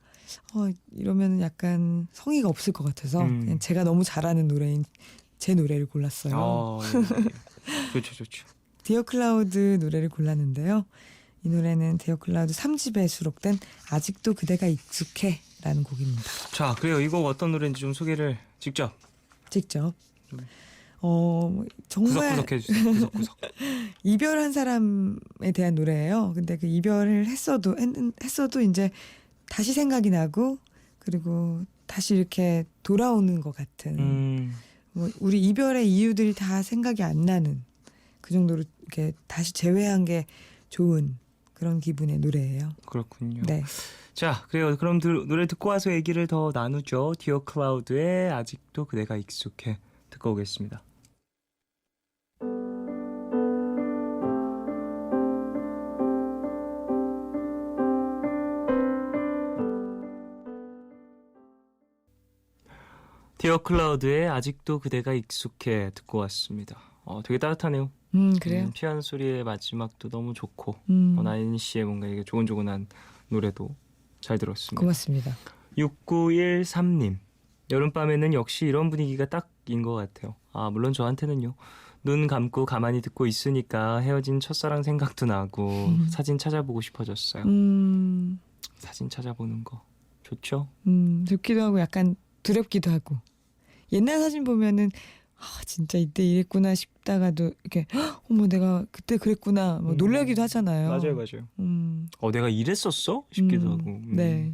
이러면 약간 성의가 없을 것 같아서 그냥 제가 너무 잘하는 노래인 제 노래를 골랐어요. 예. 좋죠. 디어 클라우드 노래를 골랐는데요. 이 노래는 디어 클라우드 3집에 수록된 아직도 그대가 익숙해 라는 곡입니다. 자, 그래요. 이 곡 어떤 노래인지 좀 소개를 직접 정말 구석구석 해주세요. 구석구석. 이별한 사람에 대한 노래예요. 근데 그 이별을 했어도 이제 다시 생각이 나고 그리고 다시 이렇게 돌아오는 것 같은 우리 이별의 이유들이 다 생각이 안 나는 그 정도로 이렇게 다시 재회한 게 좋은 그런 기분의 노래예요. 그렇군요. 네. 자, 그래요. 그럼 노래 듣고 와서 얘기를 더 나누죠. 디어 클라우드의 아직도 그대가 익숙해 듣고 오겠습니다. 디어 클라우드의 아직도 그대가 익숙해 듣고 왔습니다. 되게 따뜻하네요. 그래요? 피아노 소리의 마지막도 너무 좋고 나인 씨의 뭔가 이게 조곤조곤한 노래도 잘 들었습니다. 고맙습니다. 6913님 여름밤에는 역시 이런 분위기가 딱인 것 같아요. 물론 저한테는요. 눈 감고 가만히 듣고 있으니까 헤어진 첫사랑 생각도 나고 사진 찾아보고 싶어졌어요. 사진 찾아보는 거 좋죠? 좋기도 하고 약간 두렵기도 하고. 옛날 사진 보면은 진짜 이때 이랬구나 싶다가도 이렇게 어머 내가 그때 그랬구나 뭐 놀라기도 하잖아요. 맞아요. 내가 이랬었어? 싶기도 하고. 네.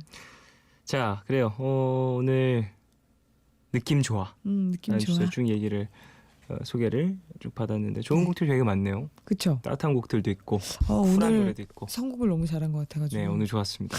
자, 그래요. 오늘 느낌 좋아. 느낌 좋아. 쭉 얘기를 소개를 쭉 받았는데 좋은 곡들 되게 많네요. 그쵸. 따뜻한 곡들도 있고 쿨한 오늘 노래도 있고. 선곡을 너무 잘한 것 같아가지고. 네, 오늘 좋았습니다.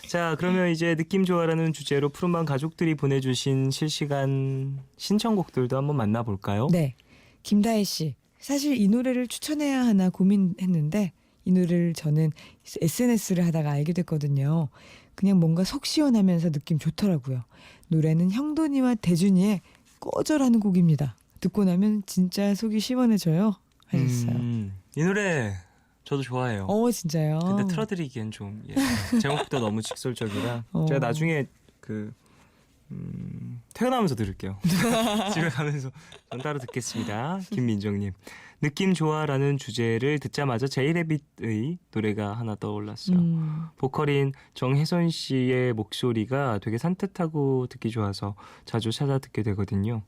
자, 그러면 이제 느낌 좋아라는 주제로 푸른밤 가족들이 보내주신 실시간 신청곡들도 한번 만나볼까요? 네. 김다혜 씨. 사실 이 노래를 추천해야 하나 고민했는데 이 노래를 저는 SNS를 하다가 알게 됐거든요. 그냥 뭔가 속 시원하면서 느낌 좋더라고요. 노래는 형돈이와 대준이의 꺼져라는 곡입니다. 듣고 나면 진짜 속이 시원해져요. 하셨어요. 이 노래 저도 좋아해요. 진짜요? 근데 틀어드리기엔 좀 제목도 너무 직설적이라 제가 나중에 퇴근하면서 들을게요. 집에 가면서 전 따로 듣겠습니다. 김민정님. 느낌 좋아라는 주제를 듣자마자 제이레빗의 노래가 하나 떠올랐어요. 보컬인 정혜선 씨의 목소리가 되게 산뜻하고 듣기 좋아서 자주 찾아 듣게 되거든요.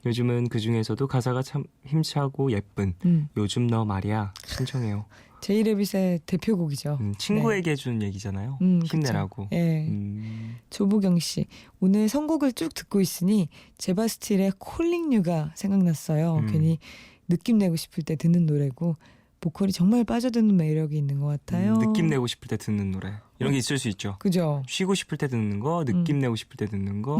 요즘은 그 중에서도 가사가 참 힘차고 예쁜 요즘 너 말이야 신청해요. 제이레빗의 대표곡이죠. 친구에게 준 얘기잖아요. 힘내라고. 네. 조보경 씨. 오늘 선곡을 쭉 듣고 있으니 제바스틸의 콜링 유가 생각났어요. 괜히 느낌 내고 싶을 때 듣는 노래고 보컬이 정말 빠져드는 매력이 있는 것 같아요. 느낌 내고 싶을 때 듣는 노래. 이런 게 있을 수 있죠. 그죠? 쉬고 싶을 때 듣는 거, 느낌 내고 싶을 때 듣는 거,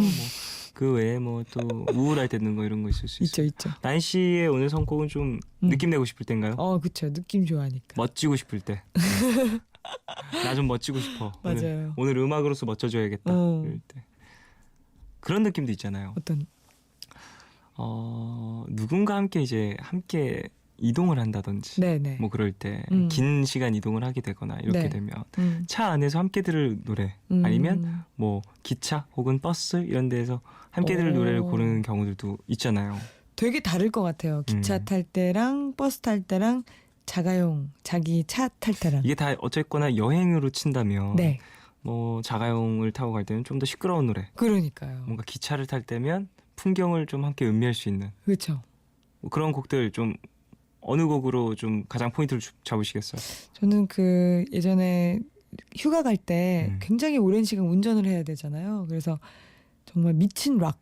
그 외에 또 우울할 때 듣는 거 이런 거 있을 수 있어요. 있죠. 나인 씨의 오늘 선곡은 좀 느낌 내고 싶을 때인가요? 그쵸. 느낌 좋아하니까. 멋지고 싶을 때. 나 좀 멋지고 싶어. 맞아요. 오늘 음악으로서 멋져줘야겠다. 이럴 때. 그런 느낌도 있잖아요. 어떤? 누군가 함께 함께 이동을 한다든지 네네. 뭐 그럴 때 긴 시간 이동을 하게 되거나 이렇게 네. 되면 차 안에서 함께 들을 노래 아니면 뭐 기차 혹은 버스 이런 데에서 함께 들을 노래를 고르는 경우들도 있잖아요. 되게 다를 것 같아요. 기차 탈 때랑 버스 탈 때랑 자기 차 탈 때랑. 이게 다 어쨌거나 여행으로 친다면 네. 뭐 자가용을 타고 갈 때는 좀 더 시끄러운 노래. 그러니까요. 뭔가 기차를 탈 때면 풍경을 좀 함께 음미할 수 있는 그렇죠. 뭐 그런 곡들 좀 어느 곡으로 좀 가장 포인트를 잡으시겠어요? 저는 예전에 휴가 갈 때 굉장히 오랜 시간 운전을 해야 되잖아요. 그래서 정말 미친 락.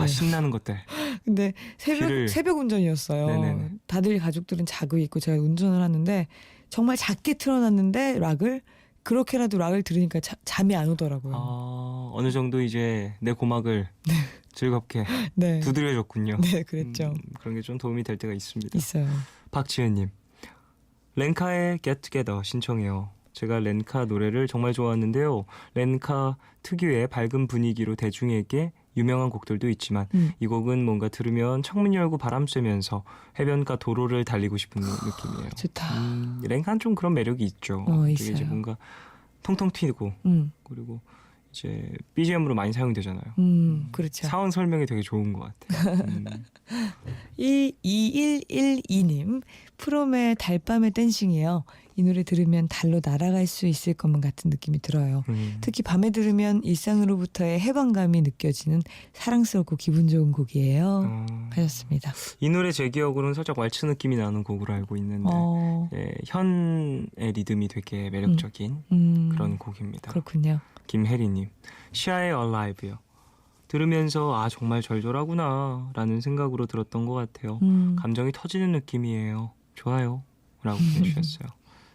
신나는 것들. 근데 새벽 운전이었어요. 네네네. 다들 가족들은 자고 있고 제가 운전을 하는데 정말 작게 틀어놨는데 락을 그렇게라도 락을 들으니까 잠이 안 오더라고요. 어느 정도 이제 내 고막을 즐겁게 네. 두드려줬군요. 네, 그랬죠. 그런 게 좀 도움이 될 때가 있습니다. 있어요. 박지은님, 렌카의 Get Together 신청해요. 제가 렌카 노래를 정말 좋아하는데요. 렌카 특유의 밝은 분위기로 대중에게 유명한 곡들도 있지만 이 곡은 뭔가 들으면 창문 열고 바람 쐬면서 해변가 도로를 달리고 싶은 느낌이에요. 좋다. 렌카는 좀 그런 매력이 있죠. 있어요. 이제 뭔가 통통 튀고 그리고 이제 BGM으로 많이 사용되잖아요. 그렇죠. 상황 설명이 되게 좋은 것 같아요. 2112님 프롬의 달밤의 댄싱이에요. 이 노래 들으면 달로 날아갈 수 있을 것만 같은 느낌이 들어요. 특히 밤에 들으면 일상으로부터의 해방감이 느껴지는 사랑스럽고 기분 좋은 곡이에요. 하셨습니다. 이 노래 제 기억으로는 살짝 왈츠 느낌이 나는 곡으로 알고 있는데 현의 리듬이 되게 매력적인 그런 곡입니다. 그렇군요. 김혜리님, 시아의 Alive요. 들으면서 정말 절절하구나 라는 생각으로 들었던 것 같아요. 감정이 터지는 느낌이에요. 좋아요 라고 보내주셨어요.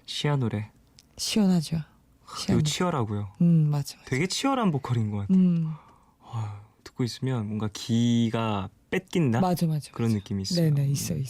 시아 노래 시원하죠. 그리고 치열하고요. 맞아. 되게 치열한 보컬인 것 같아요. 듣고 있으면 뭔가 기가 뺏긴다? 맞아. 그런 느낌이 있어요. 네네 있어요.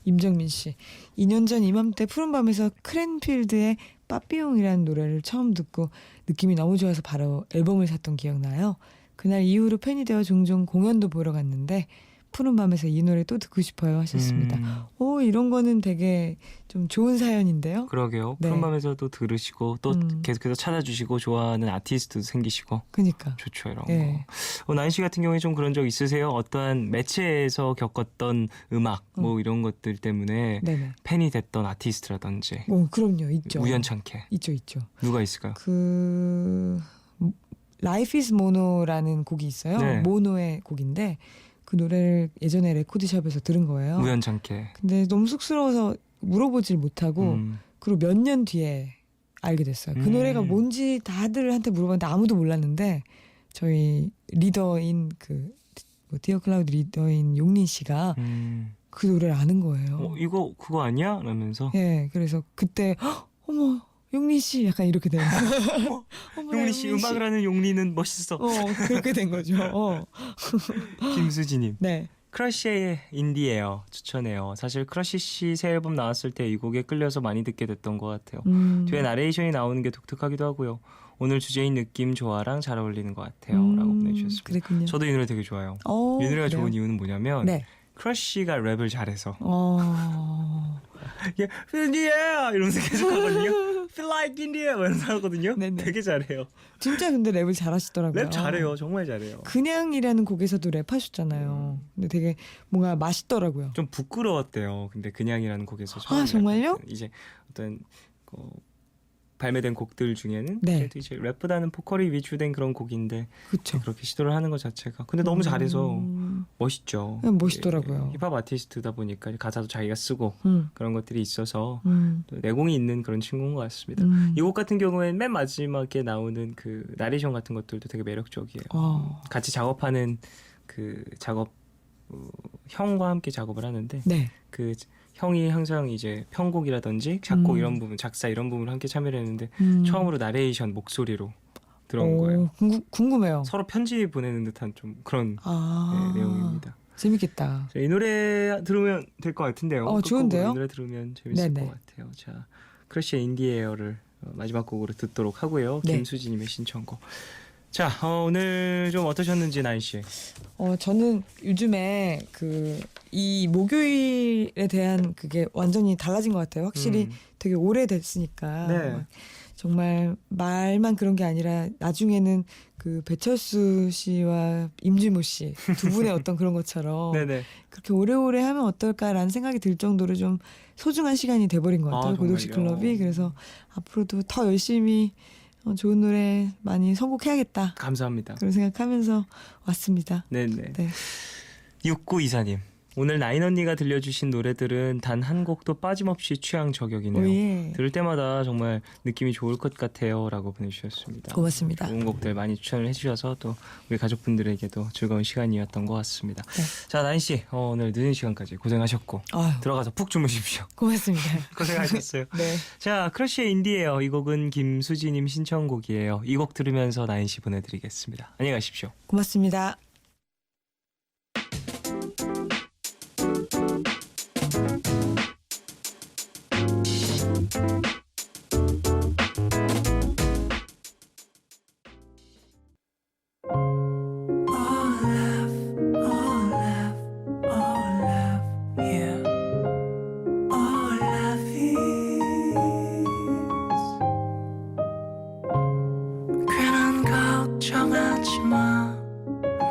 임정민 씨 2년 전 이맘때 푸른밤에서 크랜필드의 빠삐용이라는 노래를 처음 듣고 느낌이 너무 좋아서 바로 앨범을 샀던 기억나요. 그날 이후로 팬이 되어 종종 공연도 보러 갔는데 푸른 밤에서 이 노래 또 듣고 싶어요 하셨습니다. 오, 이런 거는 되게 좀 좋은 사연인데요. 그러게요. 네. 푸른밤에서도 들으시고 또 계속해서 찾아주시고 좋아하는 아티스트도 생기시고 그러니까. 좋죠 이런 네. 거. 나인 씨 같은 경우에 좀 그런 적 있으세요? 어떠한 매체에서 겪었던 음악 뭐 이런 것들 때문에 네네. 팬이 됐던 아티스트라든지 그럼요, 있죠. 우연찮게 있죠. 누가 있을까요? Life is Mono라는 곡이 있어요. 네. 모노의 곡인데 그 노래를 예전에 레코드샵에서 들은 거예요. 우연찮게. 근데 너무 쑥스러워서 물어보질 못하고 그리고 몇 년 뒤에 알게 됐어요. 그 노래가 뭔지 다들한테 물어봤는데 아무도 몰랐는데 저희 리더인 디어 클라우드 리더인 용린 씨가 그 노래를 아는 거예요. 이거 그거 아니야? 라면서. 예, 그래서 그때 어머 용린 씨 약간 이렇게 되는 거예요. 용리 씨 음악을 하는 용리는 멋있어. 그렇게 된 거죠. 김수지님. 네. 크러쉬의 인디에어 추천해요. 사실 크러쉬 씨 새 앨범 나왔을 때 이 곡에 끌려서 많이 듣게 됐던 것 같아요. 뒤에 나레이션이 나오는 게 독특하기도 하고요. 오늘 주제인 느낌 좋아랑 잘 어울리는 것 같아요. 라고 보내주셨습니다. 그랬군요. 저도 이 노래 되게 좋아요. 이 노래가 그래요? 좋은 이유는 뭐냐면 네. 크러쉬가 랩을 잘해서 인디에 이러면서 계속 하거든요. Feel like India 이러면서 하거든요. 네네. 되게 잘해요. 진짜 근데 랩을 잘하시더라고요. 랩 잘해요. 정말 잘해요. 그냥이라는 곡에서도 랩하셨잖아요. 근데 되게 뭔가 맛있더라고요. 좀 부끄러웠대요. 근데 그냥이라는 곡에서 정말요? 약간 이제 어떤 발매된 곡들 중에는 네. 그래도 이제 랩보다는 보컬이 위주된 그런 곡인데 그렇죠. 그렇게 시도를 하는 것 자체가 근데 너무 잘해서 멋있죠. 멋있더라고요. 예, 힙합 아티스트다 보니까 가사도 자기가 쓰고 그런 것들이 있어서 또 내공이 있는 그런 친구인 것 같습니다. 이 곡 같은 경우에는 맨 마지막에 나오는 그 나레이션 같은 것들도 되게 매력적이에요. 같이 작업하는 그 작업 형과 함께 작업을 하는데 네. 그 형이 항상 이제 편곡이라든지 작곡 이런 부분, 작사 이런 부분을 함께 참여를 했는데 처음으로 나레이션 목소리로 들어온 거예요. 궁금해요. 서로 편지 보내는 듯한 좀 그런 내용입니다. 재밌겠다. 이 노래 들으면 될 것 같은데요. 좋은데요? 이 노래 들으면 재밌을 네네. 것 같아요. 자, 크러쉬의 인디에어를 마지막 곡으로 듣도록 하고요. 네. 김수진님의 신청곡. 자, 오늘 좀 어떠셨는지 나인 씨. 저는 요즘에 이 목요일에 대한 그게 완전히 달라진 것 같아요. 확실히 되게 오래됐으니까. 네. 정말 말만 그런 게 아니라 나중에는 그 배철수 씨와 임진모 씨 두 분의 어떤 그런 것처럼 네네. 그렇게 오래오래 하면 어떨까라는 생각이 들 정도로 좀 소중한 시간이 돼버린 것 같아요. 고독식 정말요? 클럽이. 그래서 앞으로도 더 열심히 좋은 노래 많이 선곡해야겠다. 감사합니다. 그런 생각하면서 왔습니다. 네네. 네. 6924님. 오늘 나인 언니가 들려주신 노래들은 단 한 곡도 빠짐없이 취향 저격이네요. 예. 들을 때마다 정말 느낌이 좋을 것 같아요. 라고 보내주셨습니다. 고맙습니다. 좋은 곡들 많이 추천을 해주셔서 또 우리 가족분들에게도 즐거운 시간이었던 것 같습니다. 네. 자, 나인 씨 오늘 늦은 시간까지 고생하셨고 아유, 들어가서 푹 주무십시오. 고맙습니다. 고생하셨어요. 네. 자, 크러쉬의 인디에요. 이 곡은 김수지님 신청곡이에요. 이 곡 들으면서 나인 씨 보내드리겠습니다. 안녕히 가십시오. 고맙습니다. 괜한 걱정하지 마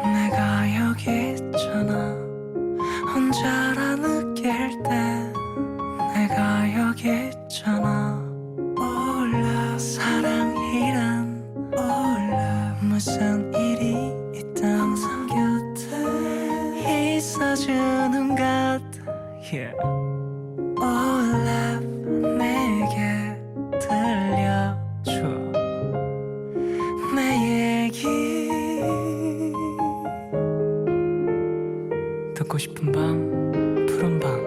내가 여기 있잖아 혼자라 느낄 때 내가 여기 있잖아 몰라 사랑이란 몰라 무슨 일이 있든 항상 곁에 있어주는 것 Yeah. 몰라 내게 들려줘 내 얘기 듣고 싶은 밤 푸른 밤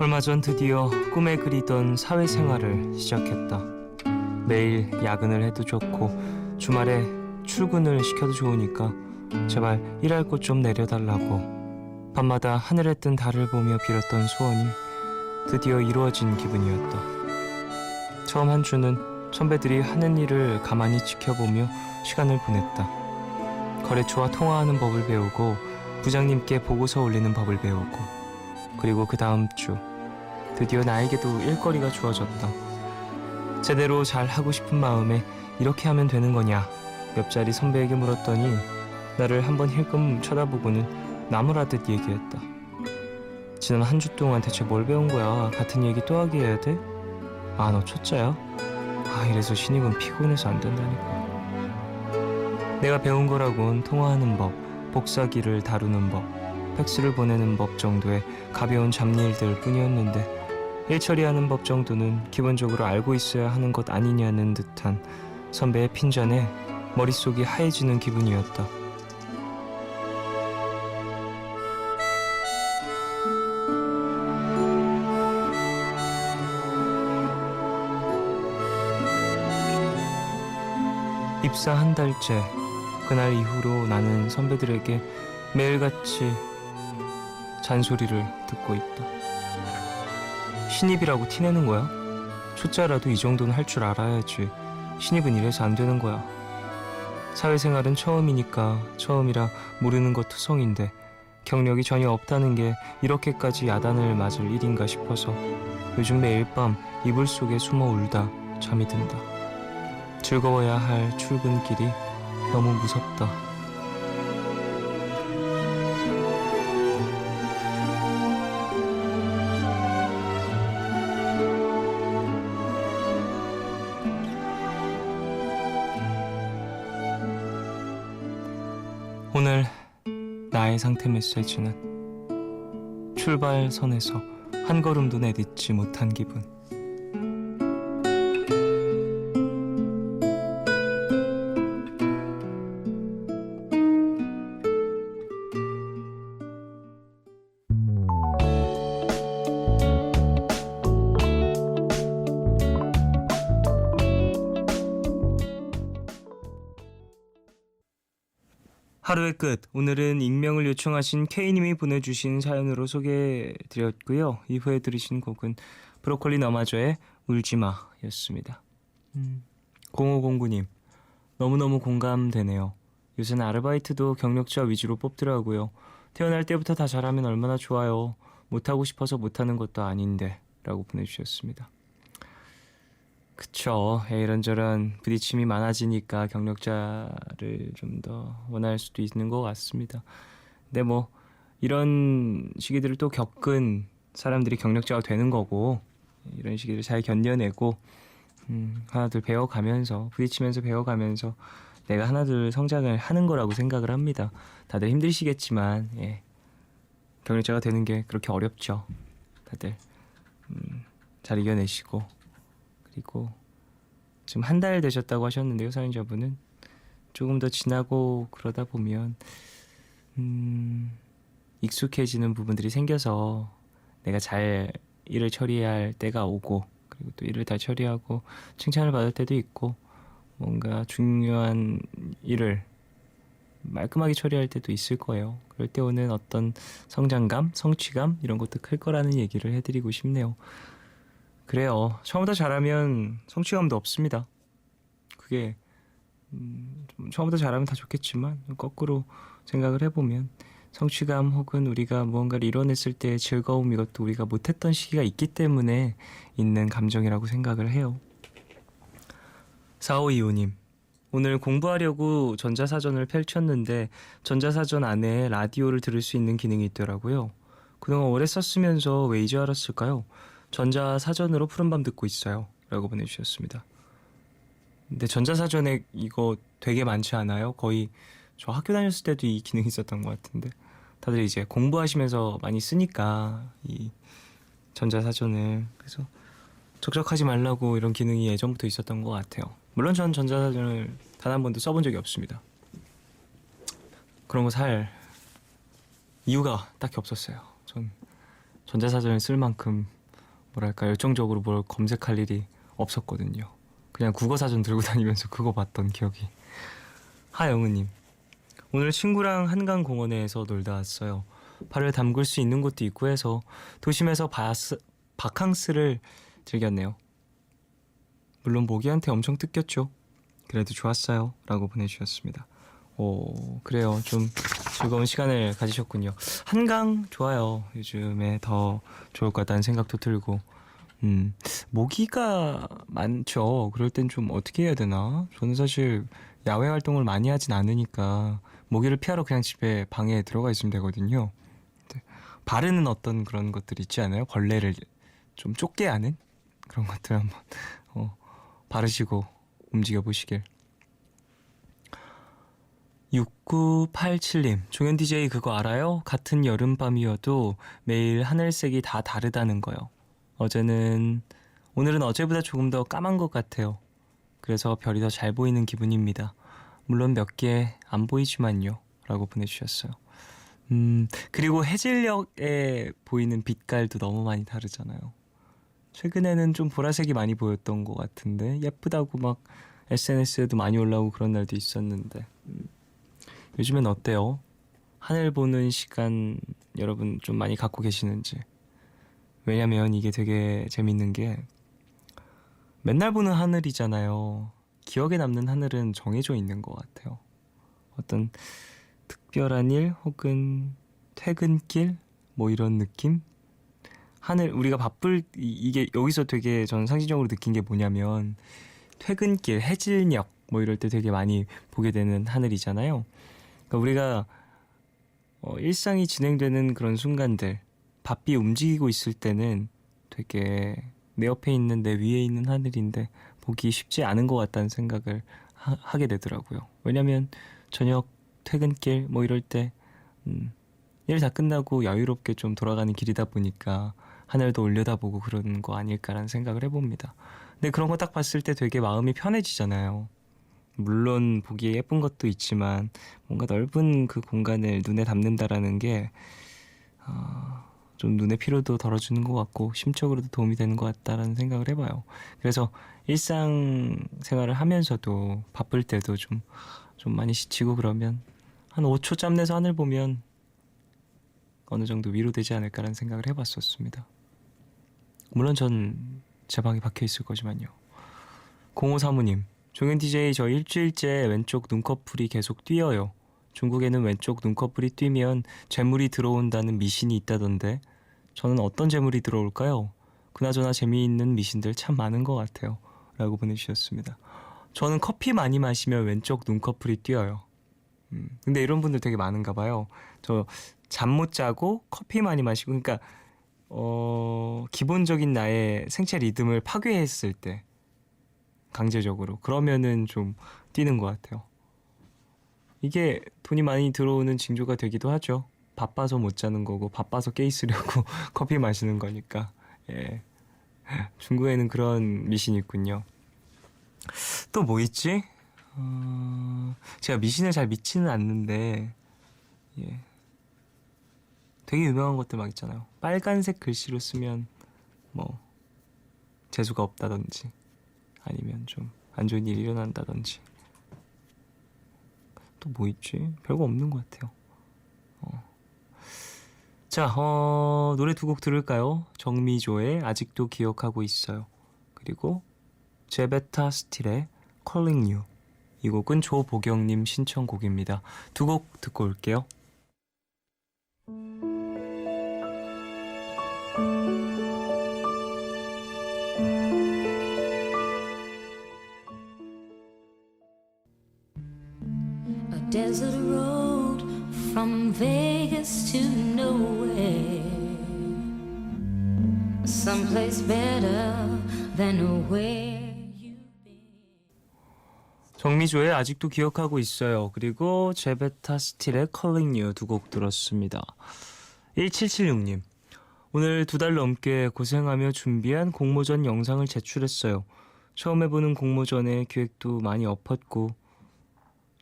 얼마 전 드디어 꿈에 그리던 사회생활을 시작했다. 매일 야근을 해도 좋고 주말에 출근을 시켜도 좋으니까 제발 일할 곳 좀 내려달라고 밤마다 하늘에 뜬 달을 보며 빌었던 소원이 드디어 이루어진 기분이었다. 처음 한 주는 선배들이 하는 일을 가만히 지켜보며 시간을 보냈다. 거래처와 통화하는 법을 배우고 부장님께 보고서 올리는 법을 배우고 그리고 그 다음 주 드디어 나에게도 일거리가 주어졌다. 제대로 잘 하고 싶은 마음에 이렇게 하면 되는 거냐 옆자리 선배에게 물었더니 나를 한번 힐끔 쳐다보고는 나무라듯 얘기했다. 지난 한 주 동안 대체 뭘 배운 거야? 같은 얘기 또 하게 해야 돼? 아, 너 초짜야? 아, 이래서 신입은 피곤해서 안 된다니까. 내가 배운 거라곤 통화하는 법, 복사기를 다루는 법, 팩스를 보내는 법 정도의 가벼운 잡일들 뿐이었는데 일 처리하는 법 정도는 기본적으로 알고 있어야 하는 것 아니냐는 듯한 선배의 핀잔에 머릿속이 하얘지는 기분이었다. 입사 한 달째 그날 이후로 나는 선배들에게 매일같이 잔소리를 듣고 있다. 신입이라고 티내는 거야? 초짜라도 이 정도는 할 줄 알아야지. 신입은 이래서 안 되는 거야. 사회생활은 처음이니까 처음이라 모르는 것 투성인데 경력이 전혀 없다는 게 이렇게까지 야단을 맞을 일인가 싶어서 요즘 매일 밤 이불 속에 숨어 울다 잠이 든다. 즐거워야 할 출근길이 너무 무섭다. 오늘 나의 상태 메시지는 출발선에서 한 걸음도 내딛지 못한 기분. 하루의 끝. 오늘은 익명을 요청하신 K님이 보내주신 사연으로 소개해드렸고요. 이후에 들으신 곡은 브로콜리 너마저의 울지마 였습니다. 0509님 너무너무 공감되네요. 요새는 아르바이트도 경력자 위주로 뽑더라고요. 태어날 때부터 다 잘하면 얼마나 좋아요. 못하고 싶어서 못하는 것도 아닌데 라고 보내주셨습니다. 그쵸. 이런저런 부딪힘이 많아지니까 경력자를 좀 더 원할 수도 있는 것 같습니다. 근데 뭐 이런 시기들을 또 겪은 사람들이 경력자가 되는 거고 이런 시기를 잘 견뎌내고 하나둘 배워가면서 부딪히면서 배워가면서 내가 하나둘 성장을 하는 거라고 생각을 합니다. 다들 힘드시겠지만 경력자가 되는 게 그렇게 어렵죠. 다들 잘 이겨내시고 그리고 지금 한 달 되셨다고 하셨는데요. 사연자분은 조금 더 지나고 그러다 보면 익숙해지는 부분들이 생겨서 내가 잘 일을 처리해야 할 때가 오고 그리고 또 일을 다 처리하고 칭찬을 받을 때도 있고 뭔가 중요한 일을 말끔하게 처리할 때도 있을 거예요. 그럴 때 오는 어떤 성장감, 성취감 이런 것도 클 거라는 얘기를 해드리고 싶네요. 그래요. 처음부터 잘하면 성취감도 없습니다. 그게 처음부터 잘하면 다 좋겠지만 거꾸로 생각을 해보면 성취감 혹은 우리가 무언가를 이뤄냈을 때의 즐거움 이것도 우리가 못했던 시기가 있기 때문에 있는 감정이라고 생각을 해요. 4525님 오늘 공부하려고 전자사전을 펼쳤는데 전자사전 안에 라디오를 들을 수 있는 기능이 있더라고요. 그동안 오래 썼으면서 왜 이제 알았을까요? 전자사전으로 푸른밤 듣고 있어요 라고 보내주셨습니다. 근데 전자사전에 이거 되게 많지 않아요? 거의 저 학교 다녔을 때도 이 기능이 있었던 것 같은데 다들 이제 공부하시면서 많이 쓰니까 이 전자사전을 그래서 적적하지 말라고 이런 기능이 예전부터 있었던 것 같아요. 물론 전 전자사전을 단 한 번도 써본 적이 없습니다. 그런 거 살 이유가 딱히 없었어요. 전 전자사전을 쓸 만큼 뭐랄까 열정적으로 뭘 검색할 일이 없었거든요. 그냥 국어사전 들고 다니면서 그거 봤던 기억이 하영우님, 오늘 친구랑 한강공원에서 놀다 왔어요. 발을 담글 수 있는 곳도 있고 해서 도심에서 바캉스를 즐겼네요. 물론 모기한테 엄청 뜯겼죠. 그래도 좋았어요 라고 보내주셨습니다. 오, 그래요. 좀 즐거운 시간을 가지셨군요. 한강 좋아요. 요즘에 더 좋을 것 같다는 생각도 들고. 모기가 많죠. 그럴 땐 좀 어떻게 해야 되나? 저는 사실 야외 활동을 많이 하진 않으니까 모기를 피하러 그냥 집에 방에 들어가 있으면 되거든요. 바르는 어떤 그런 것들 있지 않아요? 벌레를 좀 쫓게 하는 그런 것들 한번 바르시고 움직여 보시길. 6987님, 종현 DJ 그거 알아요? 같은 여름밤이어도 매일 하늘색이 다 다르다는 거요. 오늘은 어제보다 조금 더 까만 것 같아요. 그래서 별이 더 잘 보이는 기분입니다. 물론 몇 개 안 보이지만요. 라고 보내주셨어요. 그리고 해질녘에 보이는 빛깔도 너무 많이 다르잖아요. 최근에는 좀 보라색이 많이 보였던 것 같은데 예쁘다고 막 SNS에도 많이 올라오고 그런 날도 있었는데 요즘엔 어때요? 하늘 보는 시간 여러분 좀 많이 갖고 계시는지. 왜냐면 이게 되게 재밌는 게 맨날 보는 하늘이잖아요. 기억에 남는 하늘은 정해져 있는 것 같아요. 어떤 특별한 일 혹은 퇴근길 뭐 이런 느낌? 하늘 우리가 이게 여기서 되게 저는 상징적으로 느낀 게 뭐냐면 퇴근길, 해질녘 뭐 이럴 때 되게 많이 보게 되는 하늘이잖아요. 그러니까 우리가 일상이 진행되는 그런 순간들, 바삐 움직이고 있을 때는 되게 내 옆에 있는 내 위에 있는 하늘인데 보기 쉽지 않은 것 같다는 생각을 하게 되더라고요. 왜냐면 저녁 퇴근길 뭐 이럴 때 일 다 끝나고 여유롭게 좀 돌아가는 길이다 보니까 하늘도 올려다보고 그러는 거 아닐까라는 생각을 해봅니다. 근데 그런 거 딱 봤을 때 되게 마음이 편해지잖아요. 물론 보기에 예쁜 것도 있지만 뭔가 넓은 그 공간을 눈에 담는다라는 게 좀 눈의 피로도 덜어주는 것 같고 심적으로도 도움이 되는 것 같다라는 생각을 해봐요. 그래서 일상생활을 하면서도 바쁠 때도 좀 많이 지치고 그러면 한 5초 짬 내서 하늘 보면 어느 정도 위로되지 않을까라는 생각을 해봤었습니다. 물론 전 제 방에 박혀있을 거지만요. 0535님, 종현 DJ 저 일주일째 왼쪽 눈꺼풀이 계속 뛰어요. 중국에는 왼쪽 눈꺼풀이 뛰면 재물이 들어온다는 미신이 있다던데 저는 어떤 재물이 들어올까요? 그나저나 재미있는 미신들 참 많은 것 같아요. 라고 보내주셨습니다. 저는 커피 많이 마시면 왼쪽 눈꺼풀이 뛰어요. 근데 이런 분들 되게 많은가 봐요. 저 잠 못 자고 커피 많이 마시고 그러니까 기본적인 나의 생체 리듬을 파괴했을 때 강제적으로 그러면은 좀 뛰는 것 같아요. 이게 돈이 많이 들어오는 징조가 되기도 하죠. 바빠서 못 자는 거고 바빠서 깨 있으려고 커피 마시는 거니까. 예. 중국에는 그런 미신이 있군요. 또 뭐 있지? 제가 미신을 잘 믿지는 않는데 예. 되게 유명한 것들 막 있잖아요. 빨간색 글씨로 쓰면 뭐 재수가 없다든지 아니면 좀 안 좋은 일이 일어난다든지. 또 뭐 있지? 별거 없는 것 같아요. 자, 노래 두 곡 들을까요? 정미조의 아직도 기억하고 있어요. 그리고 제베타 스틸의 Calling You. 이 곡은 조보경님 신청곡입니다. 두 곡 듣고 올게요. A desert road from Vegas to nowhere. Someplace better than where you've been. 정미조의 아직도 기억하고 있어요. 그리고 제베타 스틸의 Calling You 두 곡 들었습니다. 1776님, 오늘 2달 넘게 고생하며 준비한 공모전 영상을 제출했어요. 처음 해보는 공모전에 기획도 많이 엎었고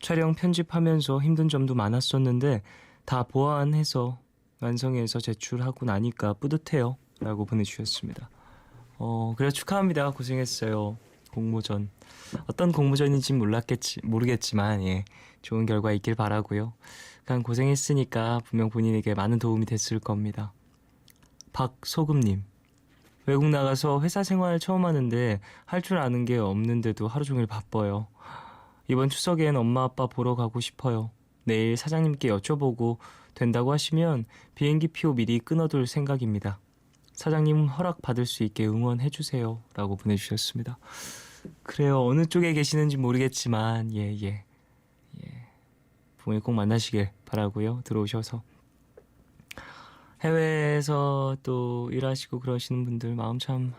촬영 편집하면서 힘든 점도 많았었는데 다 보완해서 완성해서 제출하고 나니까 뿌듯해요 라고 보내주셨습니다. 그래 축하합니다. 고생했어요. 공모전. 어떤 공모전인지 모르겠지만 예, 좋은 결과 있길 바라고요. 그냥 고생했으니까 분명 본인에게 많은 도움이 됐을 겁니다. 박소금님. 외국 나가서 회사 생활 처음 하는데 할 줄 아는 게 없는데도 하루 종일 바빠요. 이번 추석엔 엄마 아빠 보러 가고 싶어요. 내일 사장님께 여쭤보고 된다고 하시면 비행기 표 미리 끊어둘 생각입니다. 사장님 허락 받을 수 있게 응원해주세요. 라고 보내주셨습니다. 그래요. 어느 쪽에 계시는지 모르겠지만 예. 부모님 꼭 만나시길 바라고요. 들어오셔서. 해외에서 또 일하시고 그러시는 분들 마음 참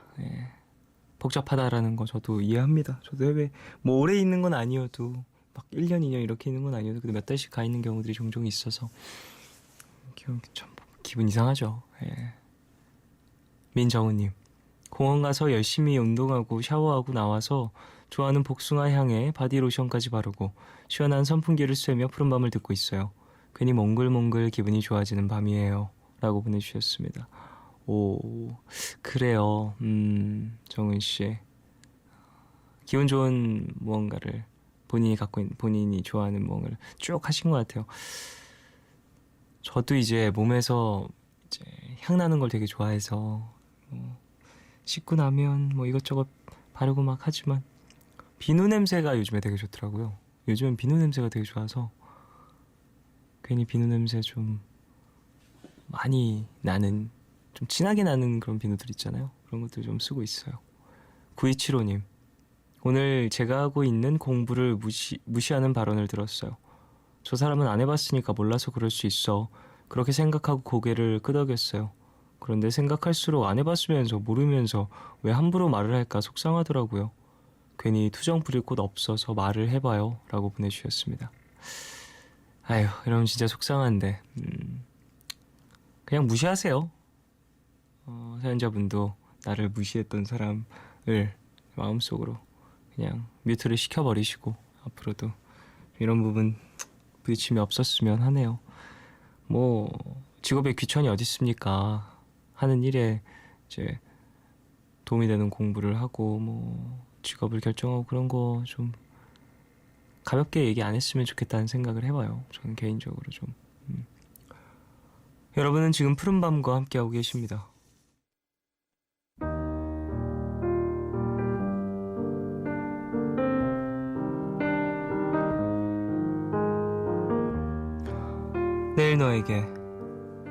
복잡하다라는 거 저도 이해합니다. 저도 해외 뭐 오래 있는 건 아니어도 막 1년, 2년 이렇게 있는 건 아니어도 그래도 몇 달씩 가 있는 경우들이 종종 있어서 참 기분 이상하죠. 예. 민정우님. 공원 가서 열심히 운동하고 샤워하고 나와서 좋아하는 복숭아 향에 바디로션까지 바르고 시원한 선풍기를 쐬며 푸른밤을 듣고 있어요. 괜히 몽글몽글 기분이 좋아지는 밤이에요. 라고 보내주셨습니다. 오, 그래요. 정은씨. 기분 좋은 무언가를 본인이 좋아하는 무언가를 쭉 하신 것 같아요. 저도 이제 몸에서 이제 향 나는 걸 되게 좋아해서 씻고 나면 뭐 이것저것 바르고 막 하지만 비누 냄새가 요즘에 되게 좋더라고요. 요즘엔 비누 냄새가 되게 좋아서 괜히 비누 냄새 좀 많이 나는, 좀 진하게 나는 그런 비누들 있잖아요. 그런 것들 좀 쓰고 있어요. 9275님. 오늘 제가 하고 있는 공부를 무시하는 발언을 들었어요. 저 사람은 안 해봤으니까 몰라서 그럴 수 있어. 그렇게 생각하고 고개를 끄덕였어요. 그런데 생각할수록 안 해봤으면서 모르면서 왜 함부로 말을 할까 속상하더라고요. 괜히 투정 부릴 곳 없어서 말을 해봐요. 라고 보내주셨습니다. 아휴, 이러면 진짜 속상한데 그냥 무시하세요. 사연자분도 나를 무시했던 사람을 마음속으로 그냥 뮤트를 시켜버리시고 앞으로도 이런 부분 부딪힘이 없었으면 하네요. 뭐 직업에 귀천이 어디 있습니까? 하는 일에 이제 도움이 되는 공부를 하고 뭐 직업을 결정하고 그런 거 좀 가볍게 얘기 안 했으면 좋겠다는 생각을 해봐요. 저는 개인적으로 좀. 여러분은 지금 푸른밤과 함께하고 계십니다. 내일 너에게.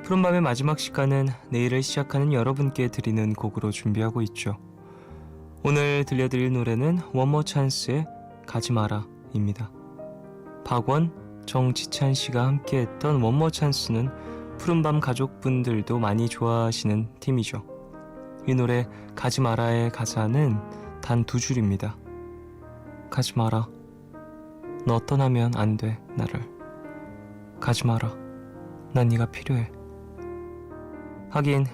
푸른밤의 마지막 시간은 내일을 시작하는 여러분께 드리는 곡으로 준비하고 있죠. 오늘 들려드릴 노래는 원모 찬스의 가지마라 입니다. 박원, 정지찬 씨가 함께했던 원모 찬스는 푸른밤 가족분들도 많이 좋아하시는 팀이죠. 이 노래 가지마라의 가사는 단 2줄입니다. 가지마라. 너 떠나면 안 돼 나를. 가지마라. 난 네가 필요해. 하긴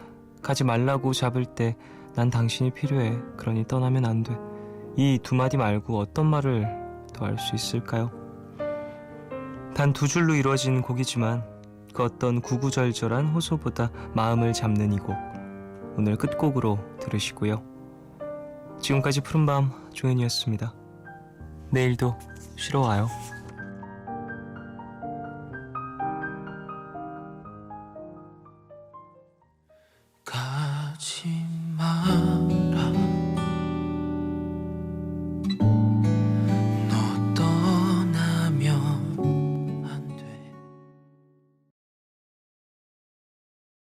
가지 말라고 잡을 때 난 당신이 필요해. 그러니 떠나면 안 돼. 이 2마디 말고 어떤 말을 더 할 수 있을까요? 단 2줄로 이루어진 곡이지만 그 어떤 구구절절한 호소보다 마음을 잡는 이 곡, 오늘 끝곡으로 들으시고요. 지금까지 푸른밤 조현이었습니다. 내일도 쉬러 와요.